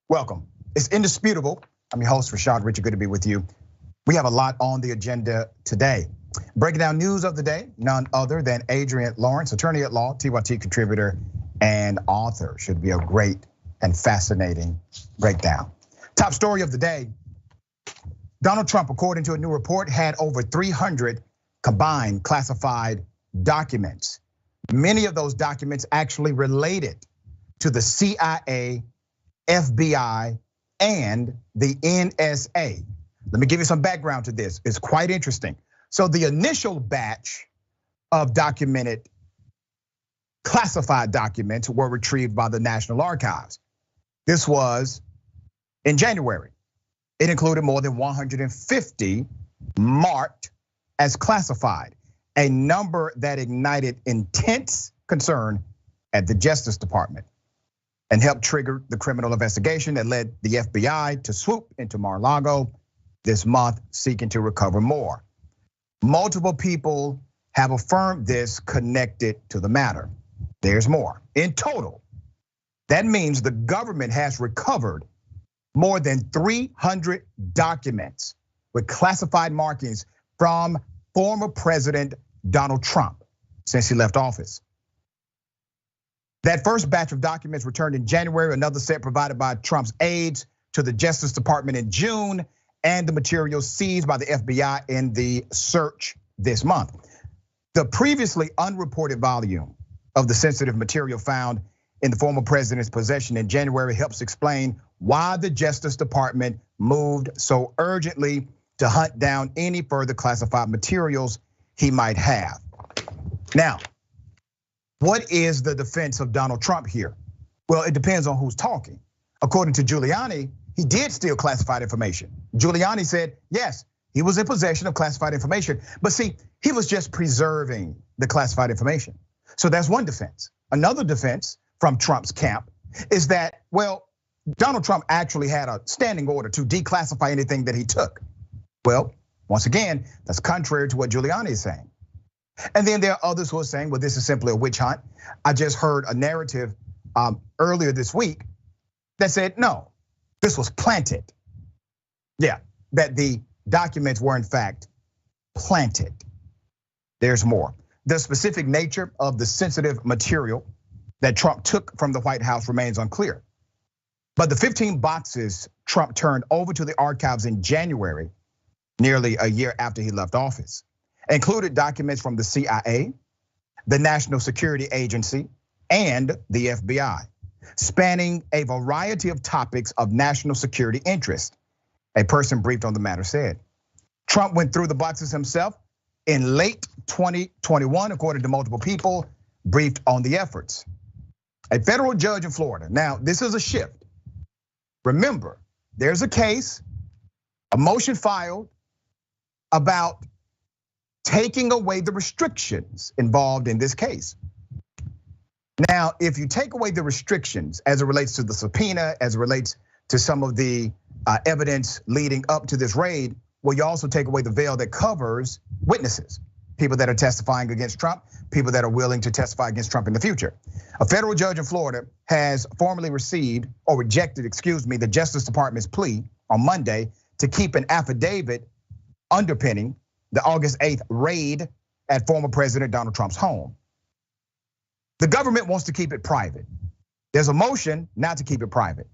Welcome. It's indisputable. I'm your host, Rashad Richard. Good to be with you. We have a lot on the agenda today. Breaking down news of the day, none other than Adrienne Lawrence, attorney at law, TYT contributor, and author. Should be a great and fascinating breakdown. Top story of the day. Donald Trump, according to a new report, had over 300 combined classified documents. Many of those documents actually related to the CIA, FBI, and the NSA. Let me give you some background to this. It's quite interesting. So the initial batch of documented classified documents were retrieved by the National Archives. This was in January. It included more than 150 marked as classified, a number that ignited intense concern at the Justice Department and helped trigger the criminal investigation that led the FBI to swoop into Mar-a-Lago this month, seeking to recover more. Multiple people have affirmed this connected to the matter. There's more. In total, that means the government has recovered more than 300 documents with classified markings from former President Donald Trump since he left office. That first batch of documents returned in January, another set provided by Trump's aides to the Justice Department in June, and the materials seized by the FBI in the search this month. The previously unreported volume of the sensitive material found in the former president's possession in January helps explain why the Justice Department moved so urgently to hunt down any further classified materials he might have. Now, what is the defense of Donald Trump here? Well, it depends on who's talking. According to Giuliani, he did steal classified information. Giuliani said, yes, he was in possession of classified information. But see, he was just preserving the classified information. So that's one defense. Another defense from Trump's camp is that, well, Donald Trump actually had a standing order to declassify anything that he took. Well, once again, that's contrary to what Giuliani is saying. And then there are others who are saying, well, this is simply a witch hunt. I just heard a narrative earlier this week that said, no, this was planted. Yeah, that the documents were in fact planted. There's more. The specific nature of the sensitive material that Trump took from the White House remains unclear. But the 15 boxes Trump turned over to the archives in January, nearly a year after he left office, included documents from the CIA, the National Security Agency, and the FBI, spanning a variety of topics of national security interest. A person briefed on the matter said. Trump went through the boxes himself in late 2021, according to multiple people briefed on the efforts. A federal judge in Florida. Now, this is a shift. Remember, there's a case, a motion filed about taking away the restrictions involved in this case. Now, if you take away the restrictions as it relates to the subpoena, as it relates to some of the evidence leading up to this raid, well, you also take away the veil that covers witnesses, people that are testifying against Trump, people that are willing to testify against Trump in the future. A federal judge in Florida has formally received or rejected, the Justice Department's plea on Monday to keep an affidavit underpinning the August 8th raid at former President Donald Trump's home. The government wants to keep it private. There's a motion not to keep it private.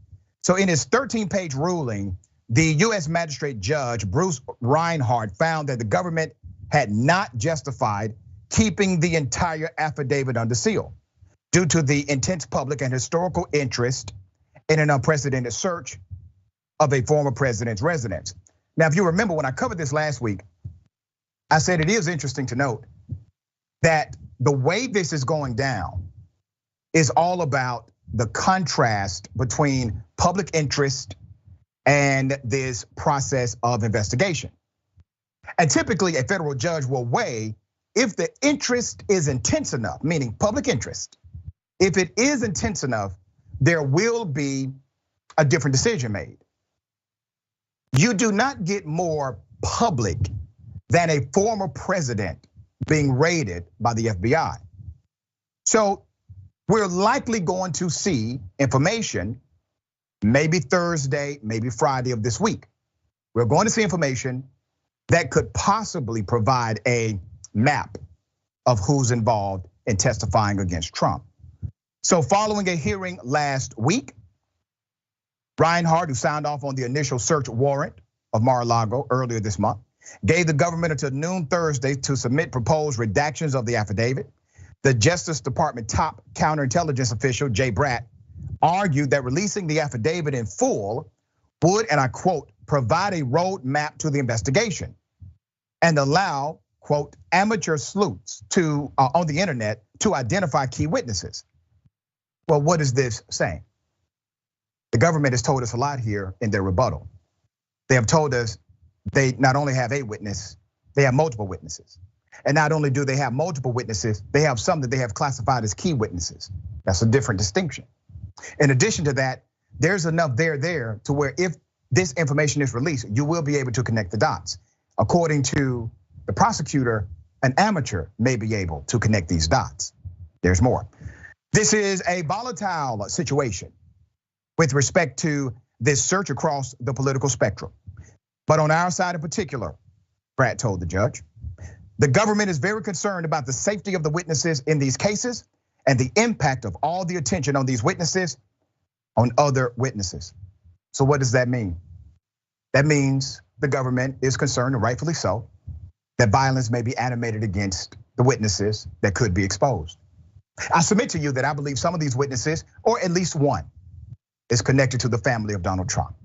So in his 13-page ruling, the US magistrate judge, Bruce Reinhardt, found that the government had not justified keeping the entire affidavit under seal due to the intense public and historical interest in an unprecedented search of a former president's residence. Now, if you remember when I covered this last week, I said it is interesting to note that the way this is going down is all about the contrast between public interest and this process of investigation. And typically a federal judge will weigh if the interest is intense enough, meaning public interest. If it is intense enough, there will be a different decision made. You do not get more public than a former president being raided by the FBI. So we're likely going to see information, maybe Thursday, maybe Friday of this week. We're going to see information that could possibly provide a map of who's involved in testifying against Trump. So following a hearing last week, Reinhardt, who signed off on the initial search warrant of Mar-a-Lago earlier this month, gave the government until noon Thursday to submit proposed redactions of the affidavit. The Justice Department top counterintelligence official, Jay Bratt, argued that releasing the affidavit in full would, and I quote, provide a roadmap to the investigation and allow, quote, amateur sleuths on the internet to identify key witnesses. Well, what is this saying? The government has told us a lot here in their rebuttal. They have told us they not only have a witness, they have multiple witnesses. And not only do they have multiple witnesses, they have some that they have classified as key witnesses. That's a different distinction. In addition to that, there's enough there to where if this information is released, you will be able to connect the dots. According to the prosecutor, an amateur may be able to connect these dots. There's more. This is a volatile situation with respect to this search across the political spectrum. But on our side in particular, Brad told the judge, the government is very concerned about the safety of the witnesses in these cases and the impact of all the attention on these witnesses on other witnesses. So what does that mean? That means the government is concerned, and rightfully so, that violence may be animated against the witnesses that could be exposed. I submit to you that I believe some of these witnesses, or at least one, is connected to the family of Donald Trump.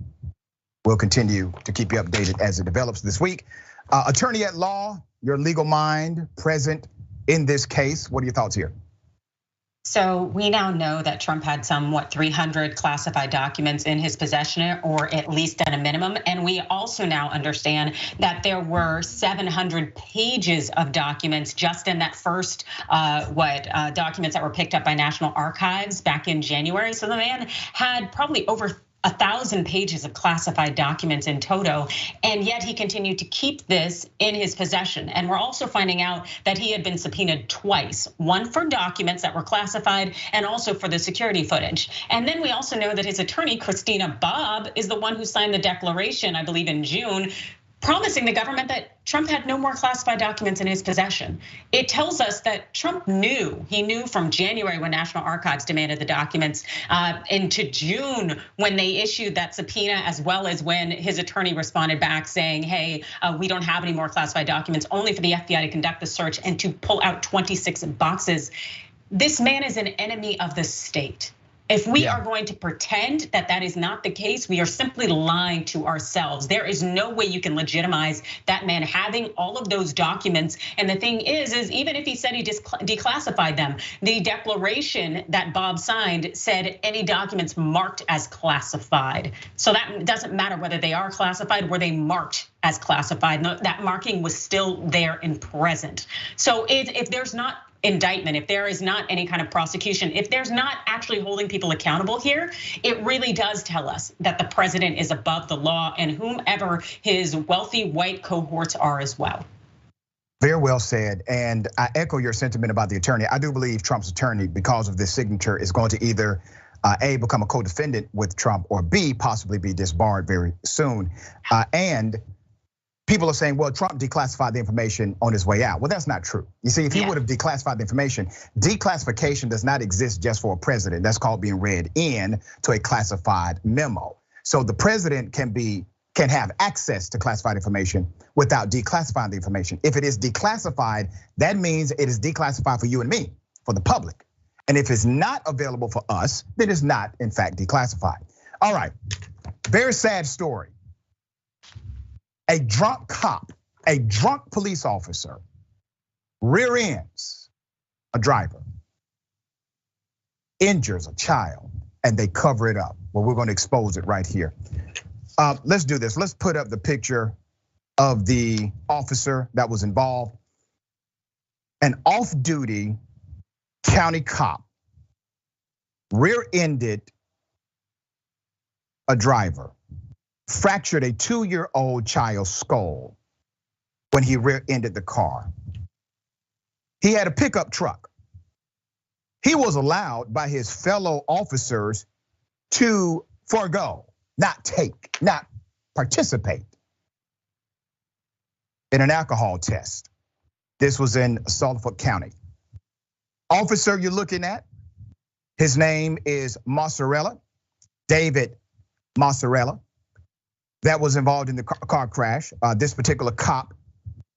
We'll continue to keep you updated as it develops this week. Attorney at law, your legal mind present in this case. What are your thoughts here? So we now know that Trump had some 300 classified documents in his possession, or at least at a minimum. And we also now understand that there were 700 pages of documents just in that first documents that were picked up by National Archives back in January. So the man had probably over 1,000 pages of classified documents in toto, and yet he continued to keep this in his possession. And we're also finding out that he had been subpoenaed twice, one for documents that were classified and also for the security footage. And then we also know that his attorney, Christina Bobb, is the one who signed the declaration, I believe in June, promising the government that Trump had no more classified documents in his possession. It tells us that Trump knew, he knew from January when National Archives demanded the documents, into June when they issued that subpoena, as well as when his attorney responded back saying, hey, we don't have any more classified documents, only for the FBI to conduct the search and to pull out 26 boxes. This man is an enemy of the state. If we are going to pretend that that is not the case, we are simply lying to ourselves. There is no way you can legitimize that man having all of those documents. And the thing is even if he said he declassified them, the declaration that Bob signed said any documents marked as classified. So that doesn't matter whether they are classified, were they marked as classified. That marking was still there and present. So if there's not indictment, if there is not any kind of prosecution, if there's not actually holding people accountable here, it really does tell us that the president is above the law and whomever his wealthy white cohorts are as well. Very well said, and I echo your sentiment about the attorney. I do believe Trump's attorney, because of this signature, is going to either A, become a co-defendant with Trump, or B, possibly be disbarred very soon. And people are saying, well, Trump declassified the information on his way out. Well, that's not true. You see, if he would have declassified the information, declassification does not exist just for a president. That's called being read in to a classified memo. So the president can have access to classified information without declassifying the information. If it is declassified, that means it is declassified for you and me, for the public. And if it's not available for us, then it's not in fact declassified. All right, very sad story. A drunk cop, a drunk police officer, rear ends a driver, injures a child, and they cover it up. Well, we're gonna expose it right here. Let's do this. Let's put up the picture of the officer that was involved. An off-duty county cop rear-ended a driver, fractured a 2-year-old child's skull when he rear-ended the car. He had a pickup truck. He was allowed by his fellow officers to forego, not take, not participate in an alcohol test. This was in Suffolk County. Officer you're looking at, his name is Mozzarella, David Mozzarella, that was involved in the car crash. This particular cop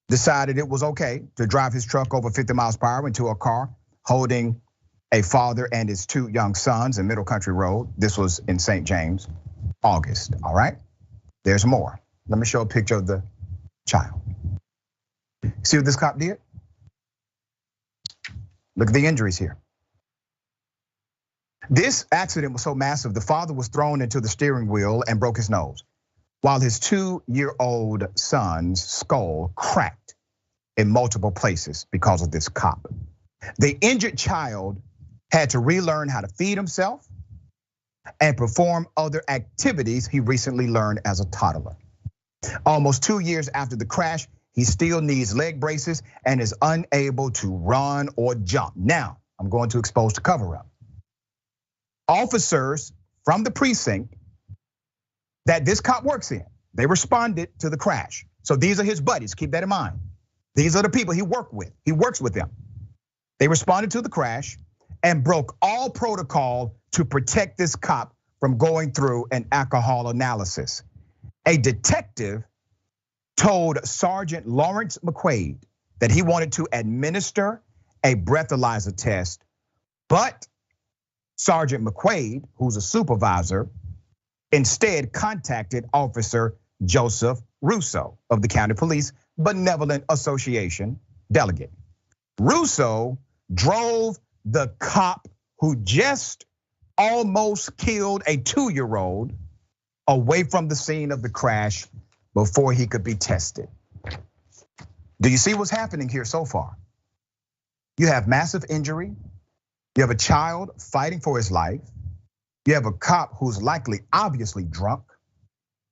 decided it was okay to drive his truck over 50 miles per hour into a car holding a father and his 2 young sons in Middle Country Road. This was in St. James, August, all right? There's more. Let me show a picture of the child. See what this cop did? Look at the injuries here. This accident was so massive, the father was thrown into the steering wheel and broke his nose, while his 2-year-old son's skull cracked in multiple places because of this cop. The injured child had to relearn how to feed himself and perform other activities he recently learned as a toddler. Almost 2 years after the crash, he still needs leg braces and is unable to run or jump. Now, I'm going to expose the cover-up. Officers from the precinct that this cop works in, they responded to the crash. So these are his buddies, keep that in mind. These are the people he works with them. They responded to the crash and broke all protocol to protect this cop from going through an alcohol analysis. A detective told Sergeant Lawrence McQuaid that he wanted to administer a breathalyzer test, but Sergeant McQuaid, who's a supervisor, instead contacted Officer Joseph Russo of the County Police Benevolent Association delegate. Russo drove the cop who just almost killed a 2-year-old away from the scene of the crash before he could be tested. Do you see what's happening here so far? You have massive injury. You have a child fighting for his life. You have a cop who's likely obviously drunk,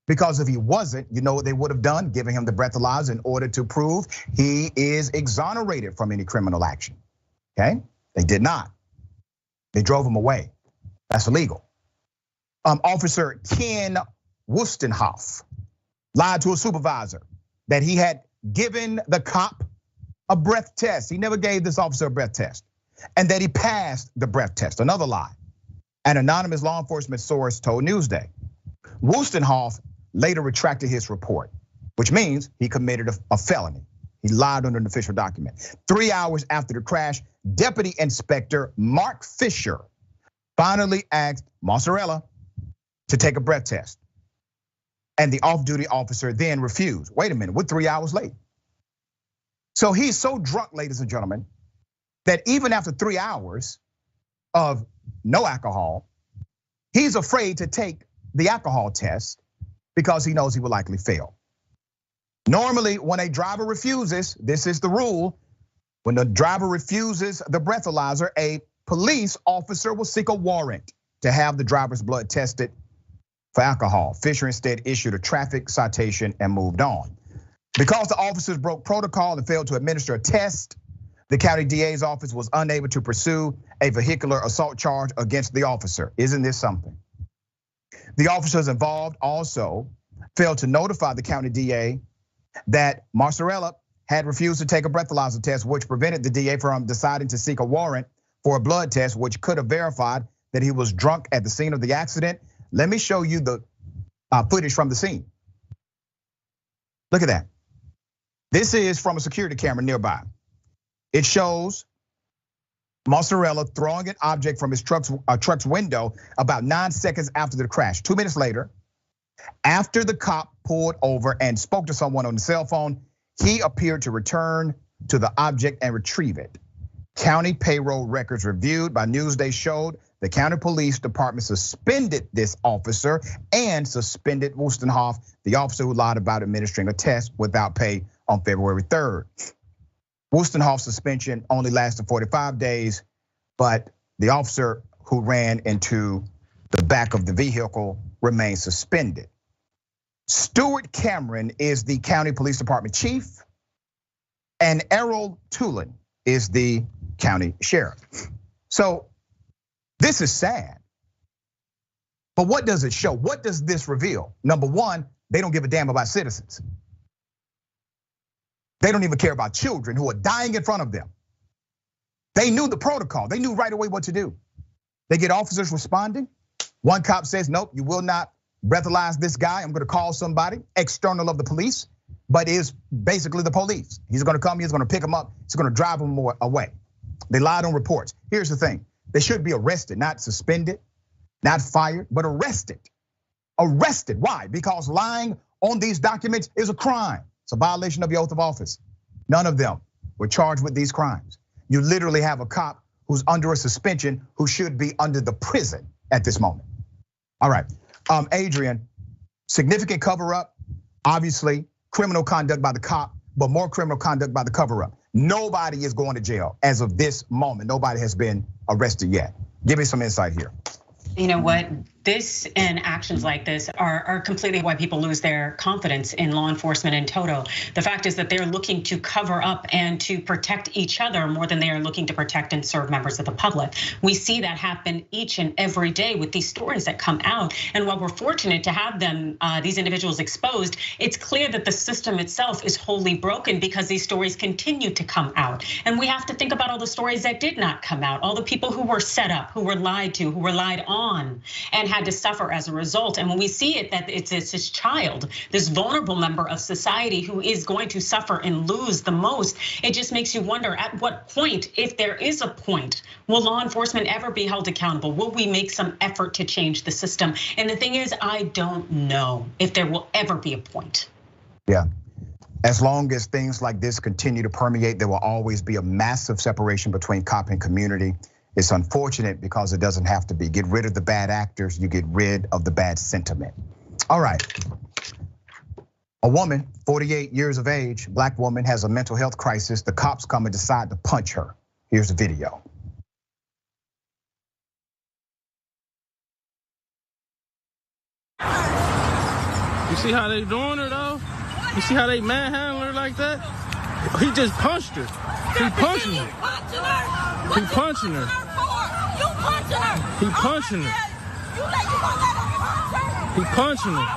because if he wasn't, you know what they would have done? Giving him the breathalyzer in order to prove he is exonerated from any criminal action, okay? They did not. They drove him away. That's illegal. Officer Ken Wustenhoff lied to a supervisor that he had given the cop a breath test. He never gave this officer a breath test, and that he passed the breath test, another lie. An anonymous law enforcement source told Newsday. Wustenhoff later retracted his report, which means he committed a felony. He lied under an official document. 3 hours after the crash, Deputy Inspector Mark Fisher finally asked Mozzarella to take a breath test. And the off-duty officer then refused. Wait a minute, we're 3 hours late. So he's so drunk, ladies and gentlemen, that even after 3 hours of no alcohol, he's afraid to take the alcohol test because he knows he will likely fail. Normally, when a driver refuses, this is the rule, when the driver refuses the breathalyzer, a police officer will seek a warrant to have the driver's blood tested for alcohol. Fisher instead issued a traffic citation and moved on. Because the officers broke protocol and failed to administer a test, the county DA's office was unable to pursue a vehicular assault charge against the officer. Isn't this something? The officers involved also failed to notify the county DA that Mozzarella had refused to take a breathalyzer test, which prevented the DA from deciding to seek a warrant for a blood test, which could have verified that he was drunk at the scene of the accident. Let me show you the footage from the scene. Look at that. This is from a security camera nearby. It shows Mozzarella throwing an object from his truck's window about 9 seconds after the crash. 2 minutes later, after the cop pulled over and spoke to someone on the cell phone, he appeared to return to the object and retrieve it. County payroll records reviewed by Newsday showed the county police department suspended this officer and suspended Wustenhoff, the officer who lied about administering a test without pay on February 3rd. Wustenhoff's suspension only lasted 45 days, but the officer who ran into the back of the vehicle remains suspended. Stuart Cameron is the county police department chief, and Errol Tulin is the county sheriff. So this is sad. But what does it show? What does this reveal? Number one, they don't give a damn about citizens. They don't even care about children who are dying in front of them. They knew the protocol. They knew right away what to do. They get officers responding. One cop says, nope, you will not breathalyze this guy. I'm gonna call somebody external of the police, but is basically the police. He's gonna come, he's gonna pick him up, he's gonna drive him away. They lied on reports. Here's the thing, they should be arrested, not suspended, not fired, but arrested. Arrested, why? Because lying on these documents is a crime. It's a violation of your oath of office. None of them were charged with these crimes. You literally have a cop who's under a suspension who should be under the prison at this moment. All right, Adrienne, significant cover up, obviously criminal conduct by the cop, but more criminal conduct by the cover up. Nobody is going to jail as of this moment. Nobody has been arrested yet. Give me some insight here. You know what? This and actions like this are completely why people lose their confidence in law enforcement in total. The fact is that they're looking to cover up and to protect each other more than they are looking to protect and serve members of the public. We see that happen each and every day with these stories that come out. And while we're fortunate to have them, these individuals exposed, it's clear that the system itself is wholly broken because these stories continue to come out. And we have to think about all the stories that did not come out, all the people who were set up, who were lied to, who were lied on, and had to suffer as a result. And when we see it, that it's this child, this vulnerable member of society who is going to suffer and lose the most, it just makes you wonder at what point, if there is a point, will law enforcement ever be held accountable? Will we make some effort to change the system? And the thing is, I don't know if there will ever be a point. Yeah. As long as things like this continue to permeate, there will always be a massive separation between cop and community. It's unfortunate because it doesn't have to be. Get rid of the bad actors, you get rid of the bad sentiment. All right. A woman, 48 years of age, black woman, has a mental health crisis. The cops come and decide to punch her. Here's the video. You see how they doing her though? You see how they manhandle her like that? He just punched her. He punching her. He punching her. You punching her. He punching her. He punching her.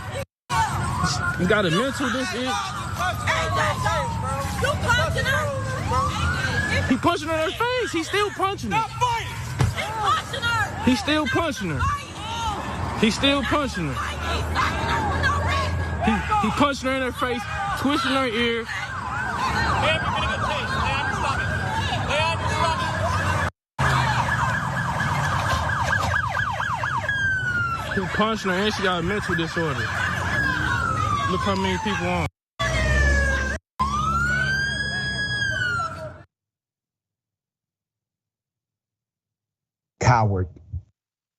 You got a mental disorder. You punching her. He punching her in her face. He's still punching her. He's still punching her. He's still punching her. He punching her in her face, twisting her ear. He punching her and she got a mental disorder. Look how many people on. Coward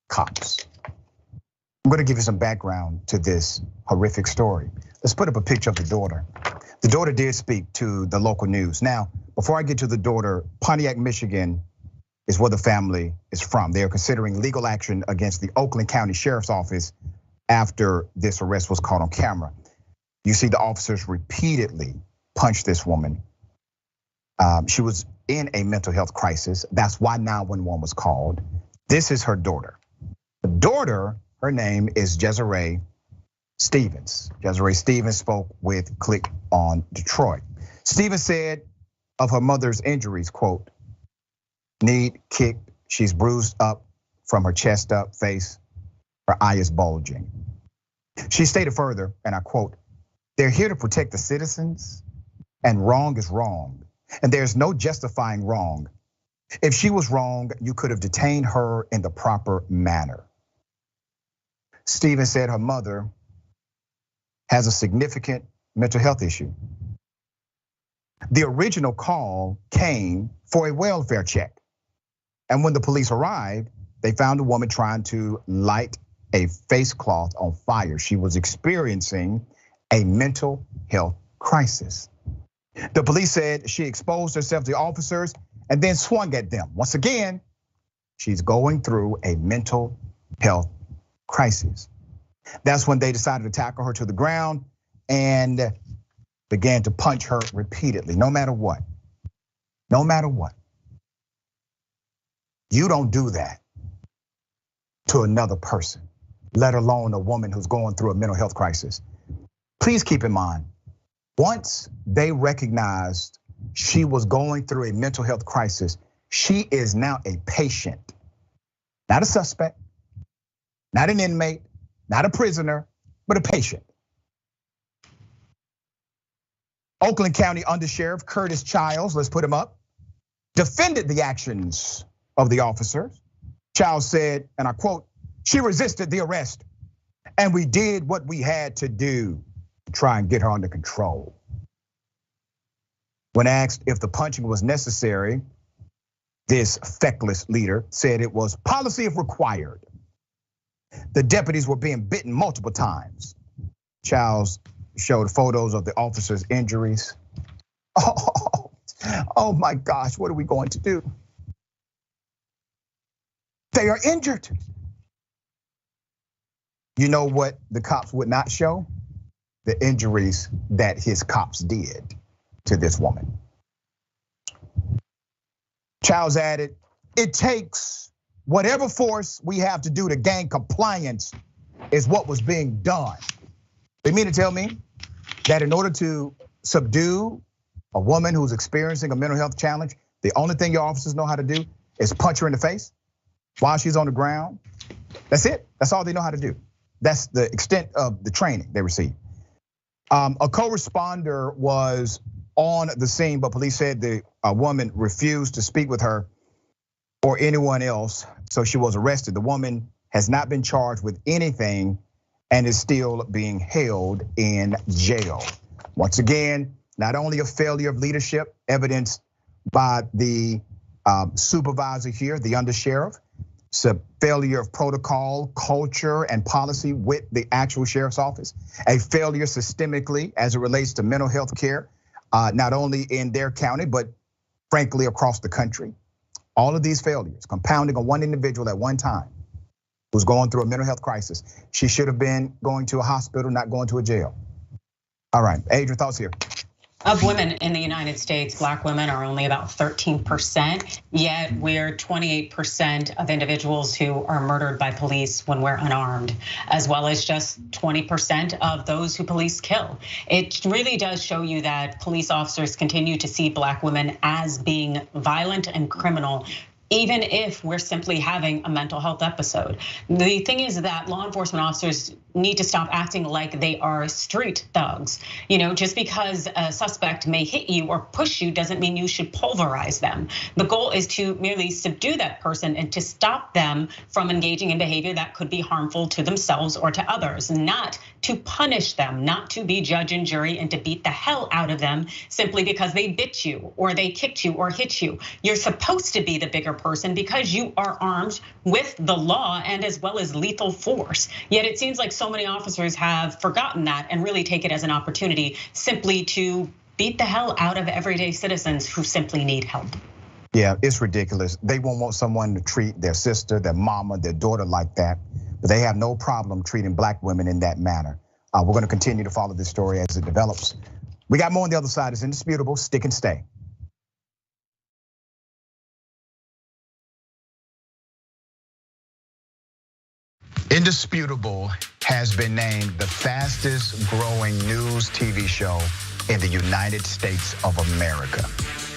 cops. I'm gonna give you some background to this horrific story. Let's put up a picture of the daughter. The daughter did speak to the local news. Now, before I get to the daughter, Pontiac, Michigan is where the family is from. They are considering legal action against the Oakland County Sheriff's Office after this arrest was caught on camera. You see the officers repeatedly punch this woman. She was in a mental health crisis. That's why 911 was called. This is her daughter. The daughter, her name is Desiree Stevens. Desiree Stevens spoke with Click on Detroit. Stevens said of her mother's injuries, quote, knee kicked, she's bruised up from her chest up, face, her eye is bulging. She stated further, and I quote, they're here to protect the citizens, and wrong is wrong, and there's no justifying wrong. If she was wrong, you could have detained her in the proper manner. Stevens said her mother has a significant mental health issue. The original call came for a welfare check. And when the police arrived, they found a woman trying to light a face cloth on fire. She was experiencing a mental health crisis. The police said she exposed herself to officers and then swung at them. Once again, she's going through a mental health crisis. That's when they decided to tackle her to the ground and began to punch her repeatedly, no matter what. No matter what. You don't do that to another person. let alone a woman who's going through a mental health crisis. Please keep in mind, once they recognized she was going through a mental health crisis, she is now a patient, not a suspect, not an inmate, not a prisoner, but a patient. Oakland County Undersheriff Curtis Childs, let's put him up, defended the actions of the officers. Childs said, and I quote, "She resisted the arrest, and we did what we had to do to try and get her under control." When asked if the punching was necessary, this feckless leader said it was policy if required. The deputies were being bitten multiple times. Childs showed photos of the officers' injuries. Oh my gosh, what are we going to do? They are injured. You know what the cops would not show? The injuries that his cops did to this woman. Childs added, "It takes whatever force we have to do to gain compliance is what was being done." They mean to tell me that in order to subdue a woman who's experiencing a mental health challenge, the only thing your officers know how to do is punch her in the face while she's on the ground? That's it, that's all they know how to do. That's the extent of the training they receive. A co-responder was on the scene, but police said the woman refused to speak with her or anyone else, so she was arrested. The woman has not been charged with anything and is still being held in jail. Once again, not only a failure of leadership evidenced by the supervisor here, the undersheriff, it's a failure of protocol, culture, and policy with the actual sheriff's office, a failure systemically as it relates to mental health care, not only in their county, but frankly across the country. All of these failures compounding on one individual at one time who's going through a mental health crisis. She should have been going to a hospital, not going to a jail. All right, Adrienne, thoughts here. Of women in the United States, Black women are only about 13%, yet we're 28% of individuals who are murdered by police when we're unarmed, as well as just 20% of those who police kill. It really does show you that police officers continue to see Black women as being violent and criminal, even if we're simply having a mental health episode. The thing is that law enforcement officers need to stop acting like they are street thugs. Just because a suspect may hit you or push you doesn't mean you should pulverize them. The goal is to merely subdue that person and to stop them from engaging in behavior that could be harmful to themselves or to others, not to punish them, not to be judge and jury and to beat the hell out of them simply because they bit you or they kicked you or hit you. You're supposed to be the bigger person because you are armed with the law and as well as lethal force. Yet it seems like so many officers have forgotten that and really take it as an opportunity simply to beat the hell out of everyday citizens who simply need help. Yeah, it's ridiculous. They won't want someone to treat their sister, their mama, their daughter like that, but they have no problem treating Black women in that manner. We're gonna continue to follow this story as it develops. We got more on the other side. It's indisputable. Stick and stay. Indisputable has been named the fastest growing news TV show in the United States of America,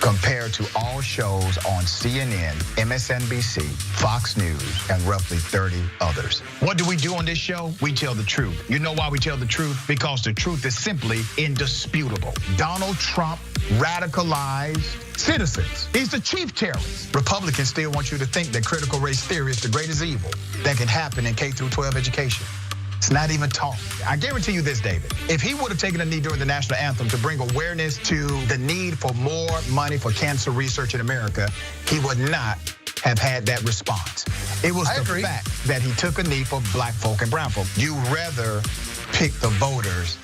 compared to all shows on CNN, MSNBC, Fox News, and roughly 30 others. What do we do on this show? We tell the truth. You know why we tell the truth? Because the truth is simply indisputable. Donald Trump radicalized citizens. He's the chief terrorist. Republicans still want you to think that critical race theory is the greatest evil that can happen in K through 12 education. It's not even taught. I guarantee you this, David. If he would have taken a knee during the national anthem to bring awareness to the need for more money for cancer research in America, he would not have had that response. It was the fact that he took a knee for Black folk and brown folk. You rather pick the voters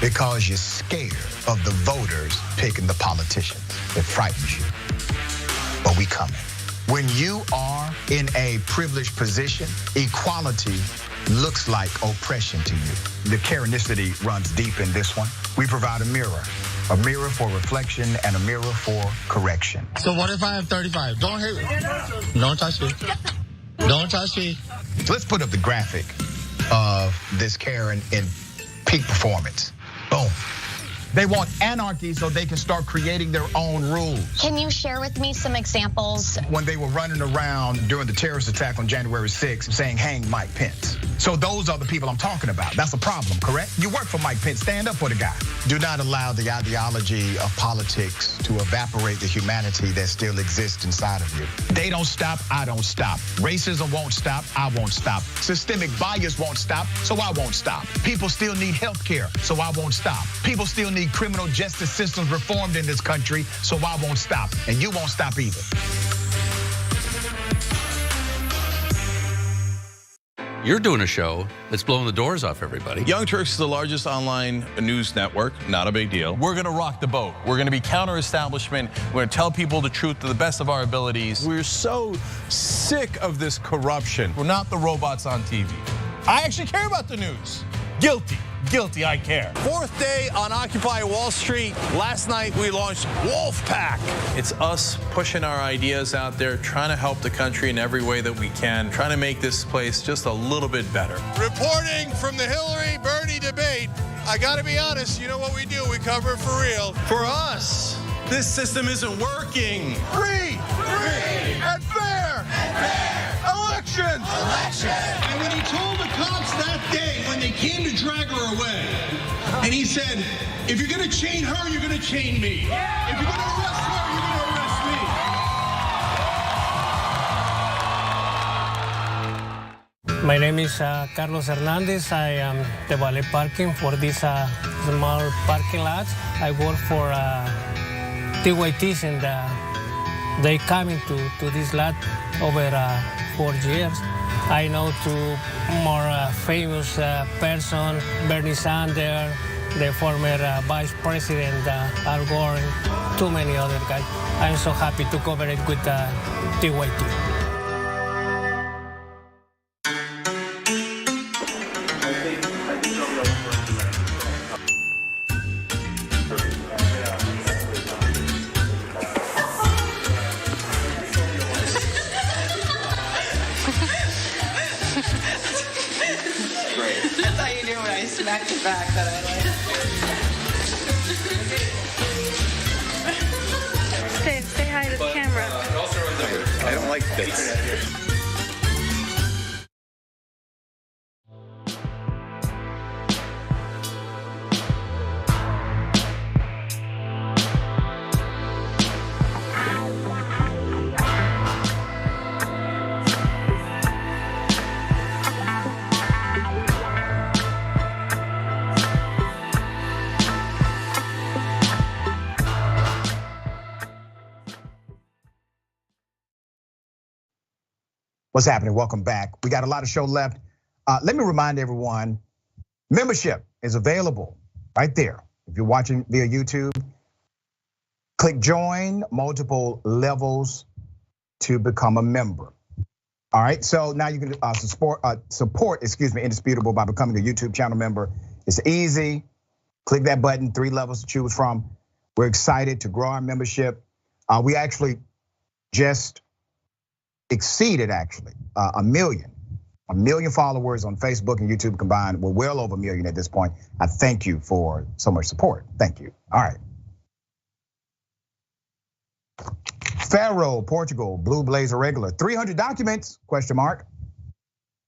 because you're scared of the voters picking the politicians. It frightens you, but we coming. When you are in a privileged position, equality looks like oppression to you. The Karenicity runs deep in this one. We provide a mirror for reflection and a mirror for correction. So what if I have 35? Don't hit me. Don't touch me. Don't touch me. So let's put up the graphic of this Karen in peak performance. Boom. They want anarchy so they can start creating their own rules. Can you share with me some examples? When they were running around during the terrorist attack on January 6th saying, hang Mike Pence. So those are the people I'm talking about. That's a problem, correct? You work for Mike Pence, stand up for the guy. Do not allow the ideology of politics to evaporate the humanity that still exists inside of you. They don't stop, I don't stop. Racism won't stop, I won't stop. Systemic bias won't stop, so I won't stop. People still need health care, so I won't stop. People still need criminal justice systems reformed in this country, so I won't stop. And you won't stop either. You're doing a show that's blowing the doors off everybody. Young Turks is the largest online news network, not a big deal. We're gonna rock the boat. We're gonna be counter-establishment. We're gonna tell people the truth to the best of our abilities. We're so sick of this corruption. We're not the robots on TV. I actually care about the news. Guilty, I care. Fourth day on Occupy Wall Street. Last night we launched Wolfpack. It's us pushing our ideas out there, trying to help the country in every way that we can, trying to make this place just a little bit better. Reporting from the Hillary-Bernie debate, I gotta be honest, you know what we do, we cover it for real. For us, this system isn't working. Free and fair elections. And when he told the cops that day, when they came to drag her away, and he said, if you're gonna chain her, you're gonna chain me. If you're gonna arrest her, you're gonna arrest me. My name is Carlos Hernandez. I am the valet parking for this small parking lot. I work for TYTs, and they coming to this lot over 4 years. I know two more famous person, Bernie Sanders, the former Vice President Al Gore, and too many other guys. I'm so happy to cover it with TYT. That's how you do when I smacked it back that I like. Say hi to the camera. I don't like this. What's happening? Welcome back. We got a lot of show left. Let me remind everyone, membership is available right there. If you're watching via YouTube, click join, multiple levels to become a member. All right, so now you can support, Indisputable by becoming a YouTube channel member. It's easy. Click that button, 3 levels to choose from. We're excited to grow our membership. We actually just exceeded a million followers on Facebook and YouTube combined. We're well over a million at this point. I thank you for so much support. Thank you. All right. Faro, Portugal, Blue Blazer regular, 300 documents, ?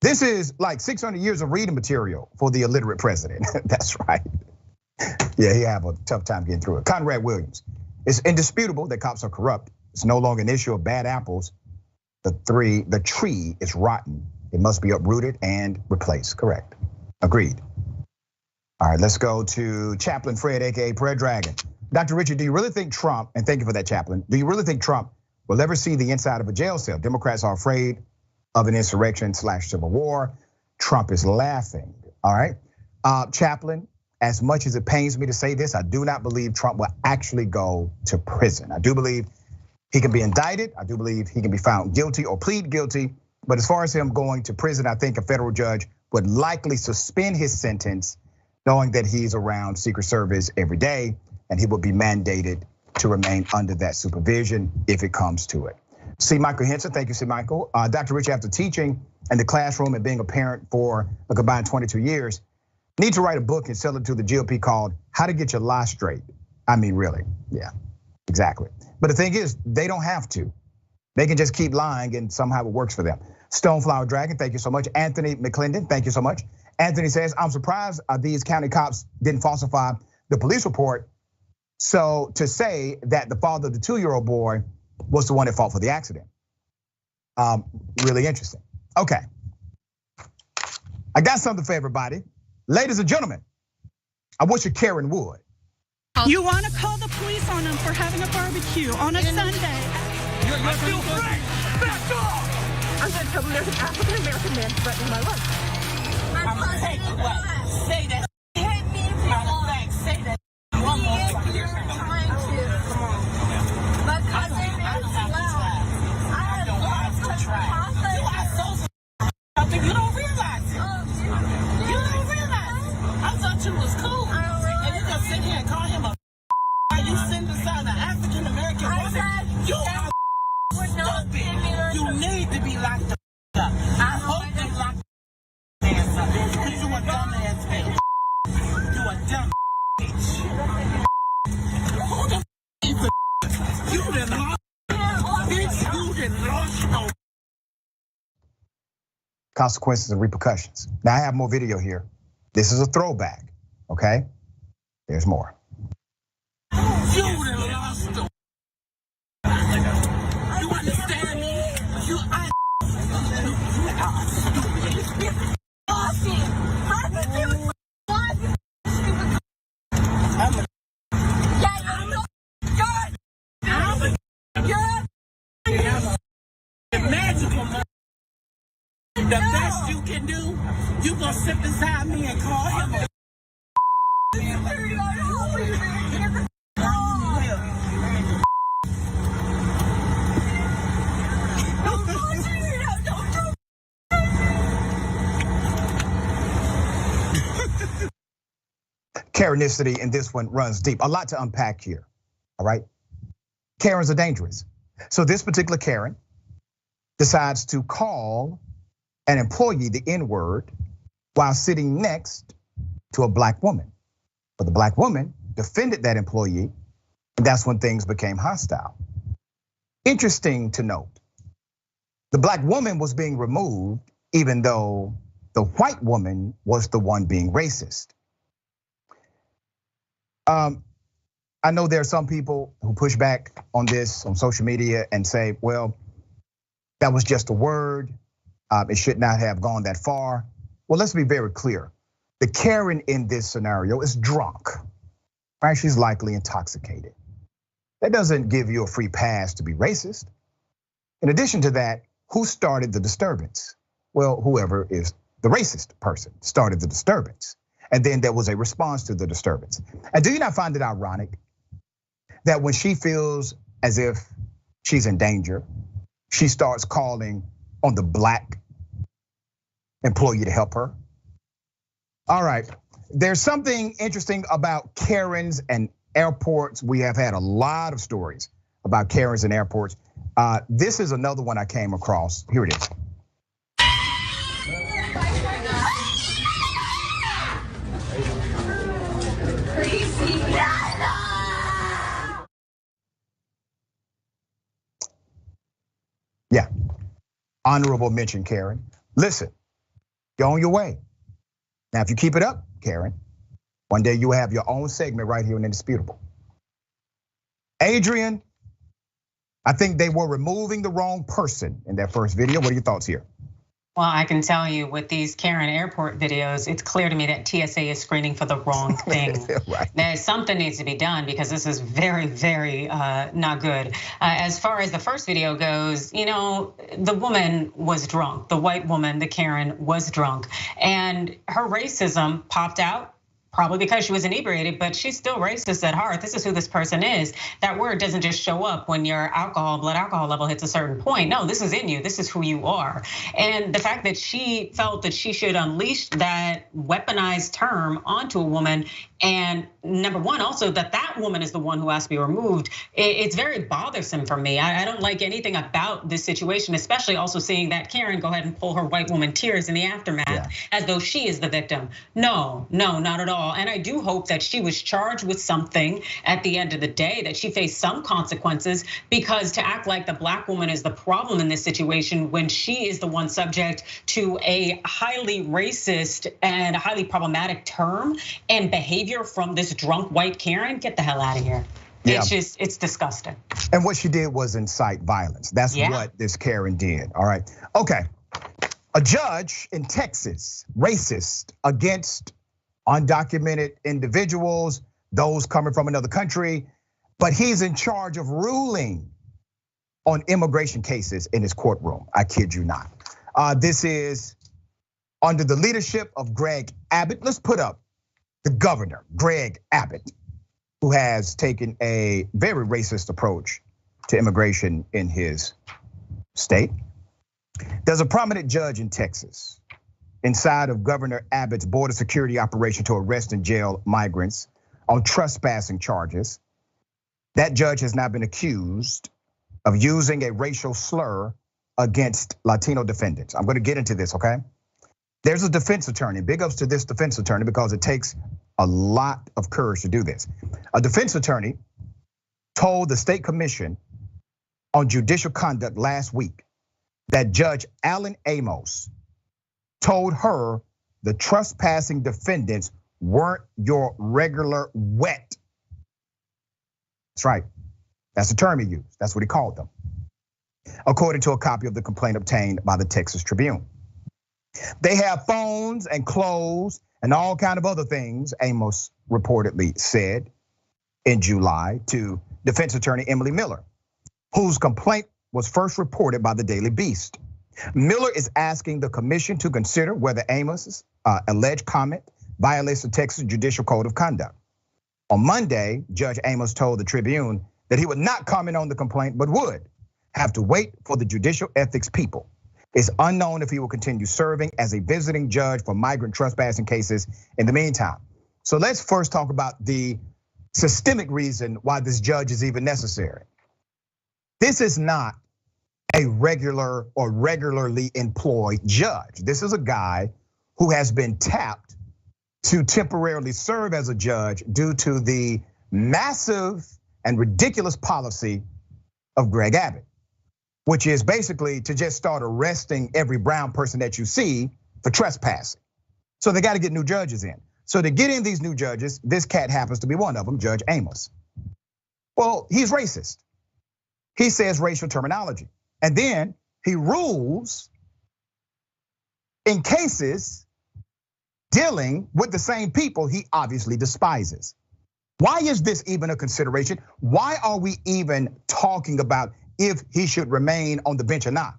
This is like 600 years of reading material for the illiterate president. That's right. Yeah, he have a tough time getting through it. Conrad Williams, it's indisputable that cops are corrupt. It's no longer an issue of bad apples. The tree is rotten. It must be uprooted and replaced. Correct. Agreed. All right, let's go to Chaplain Fred, AKA Prayer Dragon. Dr. Richard, do you really think Trump, and thank you for that, Chaplain, do you really think Trump will ever see the inside of a jail cell? Democrats are afraid of an insurrection/civil war. Trump is laughing. All right. Chaplain, as much as it pains me to say this, I do not believe Trump will actually go to prison. I do believe he can be indicted. I do believe he can be found guilty or plead guilty. But as far as him going to prison, I think a federal judge would likely suspend his sentence, knowing that he's around Secret Service every day, and he will be mandated to remain under that supervision if it comes to it. C. Michael Henson, thank you, C. Michael. Dr. Rich, after teaching in the classroom and being a parent for a combined 22 years, need to write a book and sell it to the GOP called How to Get Your Lie Straight. I mean, really, yeah, exactly. But the thing is, they don't have to. They can just keep lying and somehow it works for them. Stoneflower Dragon, thank you so much. Anthony McClendon, thank you so much. Anthony says, I'm surprised these county cops didn't falsify the police report. So to say that the father of the 2-year-old boy was the one that fought for the accident. Really interesting. Okay. I got something for everybody. Ladies and gentlemen, I wish you Karen would. You want to call the police on them for having a barbecue on a Sunday. I feel free. Back off. I'm going to tell them there's an African-American man threatening my life. I'm going to take what? Say that. Matter of fact, say that. One more time. You're trying to. Come on. My cousin is loud. I don't want to try. You are so something you don't realize it. You don't realize it. I thought you was cool. And you just sit here and call him a. Are you sitting beside an African-American woman? You are stupid. You need to be locked up. I hope they lock the ass up. Because you a dumb ass bitch. You a dumb bitch. Who the is a you done lost. Bitch, you done lost no. Consequences and repercussions. Now I have more video here. This is a throwback, okay? There's more. You done lost no. You understand me? You are stupid. The best you can do, you gonna sit beside me and call him a Karenicity in this one runs deep. A lot to unpack here, all right? Karens are dangerous. So this particular Karen decides to call an employee the N-word while sitting next to a black woman. But the black woman defended that employee, and that's when things became hostile. Interesting to note, the black woman was being removed even though the white woman was the one being racist. I know there are some people who push back on this on social media and say, well, that was just a word. It should not have gone that far. Well, let's be very clear. The Karen in this scenario is drunk, right? She's likely intoxicated. That doesn't give you a free pass to be racist. In addition to that, who started the disturbance? Well, whoever is the racist person started the disturbance. And then there was a response to the disturbance. And do you not find it ironic that when she feels as if she's in danger, she starts calling on the black employee to help her? All right, there's something interesting about Karens and airports. We have had a lot of stories about Karens and airports. This is another one I came across. Here it is. Yeah, honorable mention, Karen. Listen, you're on your way. Now, if you keep it up, Karen, one day you will have your own segment right here in Indisputable. Adrienne, I think they were removing the wrong person in that first video. What are your thoughts here? Well, I can tell you with these Karen airport videos, it's clear to me that TSA is screening for the wrong thing. Right. Now, something needs to be done because this is very, very not good. As far as the first video goes, the woman was drunk. The white woman, the Karen, was drunk. And her racism popped out probably because she was inebriated, but she's still racist at heart. This is who this person is. That word doesn't just show up when your blood alcohol level hits a certain point. No, this is in you. This is who you are. And the fact that she felt that she should unleash that weaponized term onto a woman, and number one, also that woman is the one who has to be removed. It's very bothersome for me. I don't like anything about this situation, especially also seeing that Karen go ahead and pull her white woman tears in the aftermath as though she is the victim. No, not at all. And I do hope that she was charged with something at the end of the day, that she faced some consequences, because to act like the black woman is the problem in this situation when she is the one subject to a highly racist and a highly problematic term and behavior from this drunk white Karen, get the hell out of here. Yeah. It's disgusting. And what she did was incite violence. That's what this Karen did, all right? Okay, a judge in Texas, racist against undocumented individuals, those coming from another country, but he's in charge of ruling on immigration cases in his courtroom. I kid you not. This is under the leadership of Greg Abbott. Let's put up the governor, Greg Abbott, who has taken a very racist approach to immigration in his state. There's a prominent judge in Texas inside of Governor Abbott's border security operation to arrest and jail migrants on trespassing charges. That judge has now been accused of using a racial slur against Latino defendants. I'm gonna get into this, okay? There's a defense attorney, big ups to this defense attorney because it takes a lot of courage to do this. A defense attorney told the state commission on judicial conduct last week that Judge Alan Amos told her the trespassing defendants weren't your regular wet. That's right, that's the term he used, that's what he called them, according to a copy of the complaint obtained by the Texas Tribune. They have phones and clothes and all kind of other things, Amos reportedly said in July to defense attorney Emily Miller, whose complaint was first reported by the Daily Beast. Miller is asking the commission to consider whether Amos's alleged comment violates the Texas Judicial Code of Conduct. On Monday, Judge Amos told the Tribune that he would not comment on the complaint, but would have to wait for the judicial ethics people. It's unknown if he will continue serving as a visiting judge for migrant trespassing cases in the meantime. So let's first talk about the systemic reason why this judge is even necessary. This is not a regular or regularly employed judge. This is a guy who has been tapped to temporarily serve as a judge due to the massive and ridiculous policy of Greg Abbott, which is basically to just start arresting every brown person that you see for trespassing. So they gotta get new judges in. So to get in these new judges, this cat happens to be one of them, Judge Amos. Well, he's racist. He says racial terminology. And then he rules in cases dealing with the same people he obviously despises. Why is this even a consideration? Why are we even talking about if he should remain on the bench or not?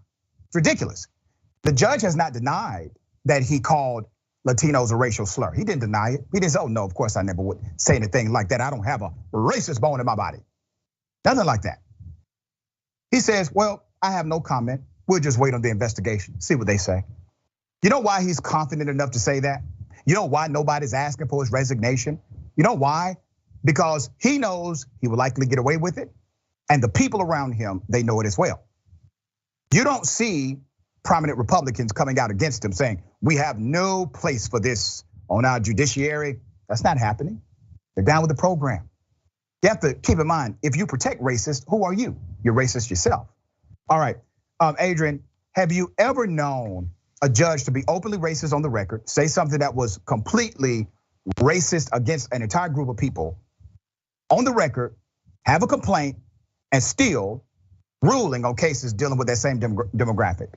It's ridiculous. The judge has not denied that he called Latinos a racial slur. He didn't deny it. He didn't say, oh no, of course I never would say anything like that. I don't have a racist bone in my body. Nothing like that. He says, well, I have no comment. We'll just wait on the investigation, see what they say. You know why he's confident enough to say that? You know why nobody's asking for his resignation? You know why? Because he knows he will likely get away with it. And the people around him, they know it as well. You don't see prominent Republicans coming out against him saying, we have no place for this on our judiciary. That's not happening. They're down with the program. You have to keep in mind, if you protect racists, who are you? You're racist yourself. All right, Adrienne, have you ever known a judge to be openly racist on the record, say something that was completely racist against an entire group of people on the record, have a complaint, and still ruling on cases dealing with that same demographic?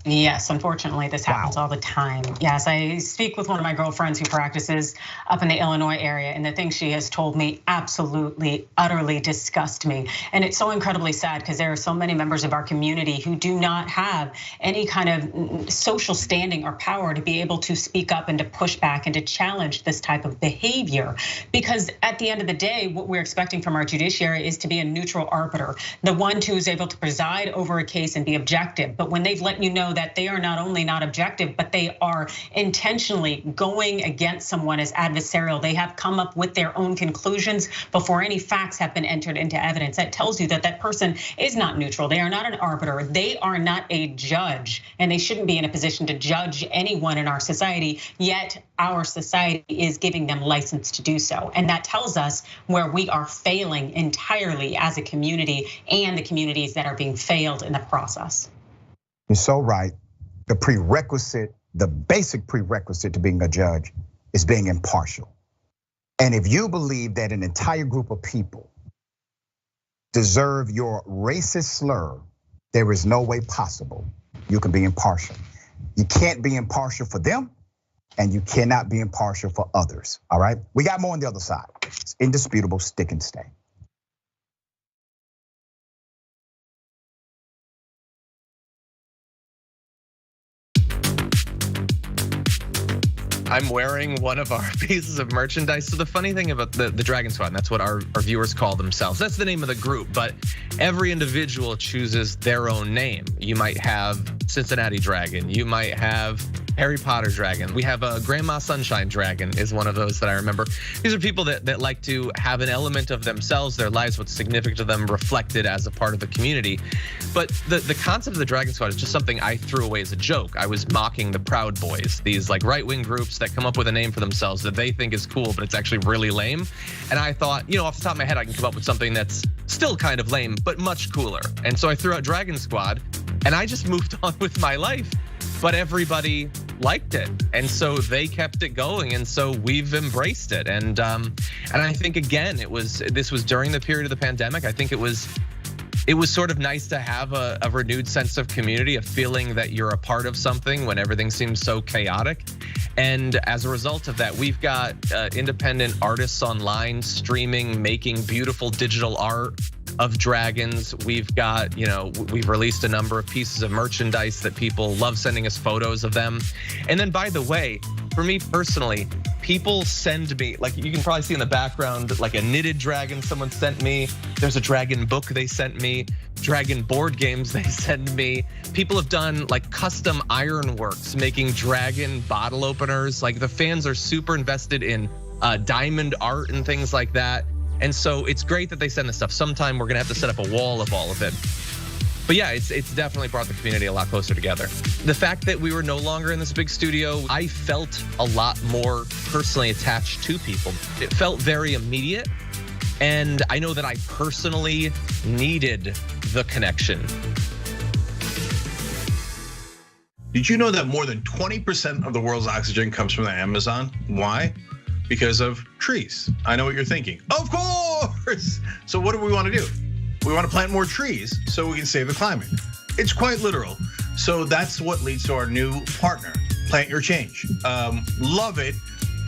Yes, unfortunately, this happens all the time. Yes, I speak with one of my girlfriends who practices up in the Illinois area, and the things she has told me absolutely, utterly disgust me. And it's so incredibly sad because there are so many members of our community who do not have any kind of social standing or power to be able to speak up and to push back and to challenge this type of behavior. Because at the end of the day, what we're expecting from our judiciary is to be a neutral arbiter, the one who is able to preside over a case and be objective. But when they've let you know that they are not only not objective, but they are intentionally going against someone as adversarial. They have come up with their own conclusions before any facts have been entered into evidence. That tells you that that person is not neutral. They are not an arbiter. They are not a judge, and they shouldn't be in a position to judge anyone in our society, yet our society is giving them license to do so. And that tells us where we are failing entirely as a community and the communities that are being failed in the process. You're so right. The prerequisite, the basic prerequisite to being a judge is being impartial. And if you believe that an entire group of people deserve your racist slur, there is no way possible you can be impartial. You can't be impartial for them, and you cannot be impartial for others, all right? We got more on the other side. It's indisputable, stick and stay. I'm wearing one of our pieces of merchandise. So the funny thing about the Dragon Squad, and that's what our viewers call themselves. That's the name of the group, but every individual chooses their own name. You might have Cincinnati Dragon. You might have Harry Potter Dragon. We have a Grandma Sunshine Dragon is one of those that I remember. These are people that like to have an element of themselves, their lives, what's significant to them reflected as a part of the community. But the concept of the Dragon Squad is just something I threw away as a joke. I was mocking the Proud Boys, these like right-wing groups that come up with a name for themselves that they think is cool, but it's actually really lame. And I thought, off the top of my head, I can come up with something that's still kind of lame, but much cooler. And so I threw out Dragon Squad, and I just moved on with my life. But everybody liked it, and so they kept it going, and so we've embraced it. And I think again, this was during the period of the pandemic. I think it was sort of nice to have a renewed sense of community, a feeling that you're a part of something when everything seems so chaotic. And as a result of that, we've got independent artists online streaming, making beautiful digital art of dragons. We've got, we've released a number of pieces of merchandise that people love sending us photos of them. And then by the way, for me personally, people send me, like you can probably see in the background, like a knitted dragon someone sent me. There's a dragon book they sent me, dragon board games they send me. People have done like custom ironworks, making dragon bottle openers. Like the fans are super invested in diamond art and things like that. And so it's great that they send this stuff. Sometime we're gonna have to set up a wall of all of it. But yeah, it's definitely brought the community a lot closer together. The fact that we were no longer in this big studio, I felt a lot more personally attached to people. It felt very immediate. And I know that I personally needed the connection. Did you know that more than 20% of the world's oxygen comes from the Amazon? Why? Because of trees. I know what you're thinking. Of course! So what do we want to do? We want to plant more trees so we can save the climate. It's quite literal. So that's what leads to our new partner, Plant Your Change. Love it.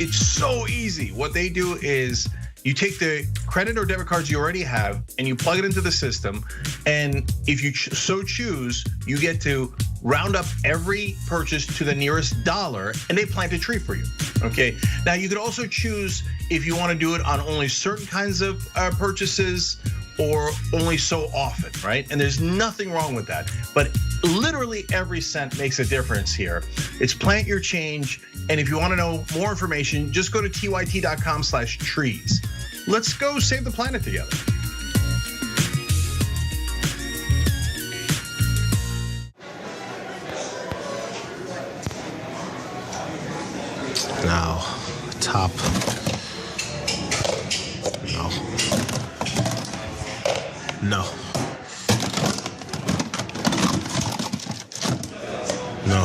It's so easy. What they do is you take the credit or debit cards you already have and you plug it into the system. And if you so choose, you get to round up every purchase to the nearest dollar and they plant a tree for you, okay? Now you could also choose if you wanna do it on only certain kinds of purchases or only so often, right? And there's nothing wrong with that. But literally every cent makes a difference here. It's Plant Your Change. And if you wanna know more information, just go to tyt.com/trees. Let's go save the planet together. Now, top. No. No.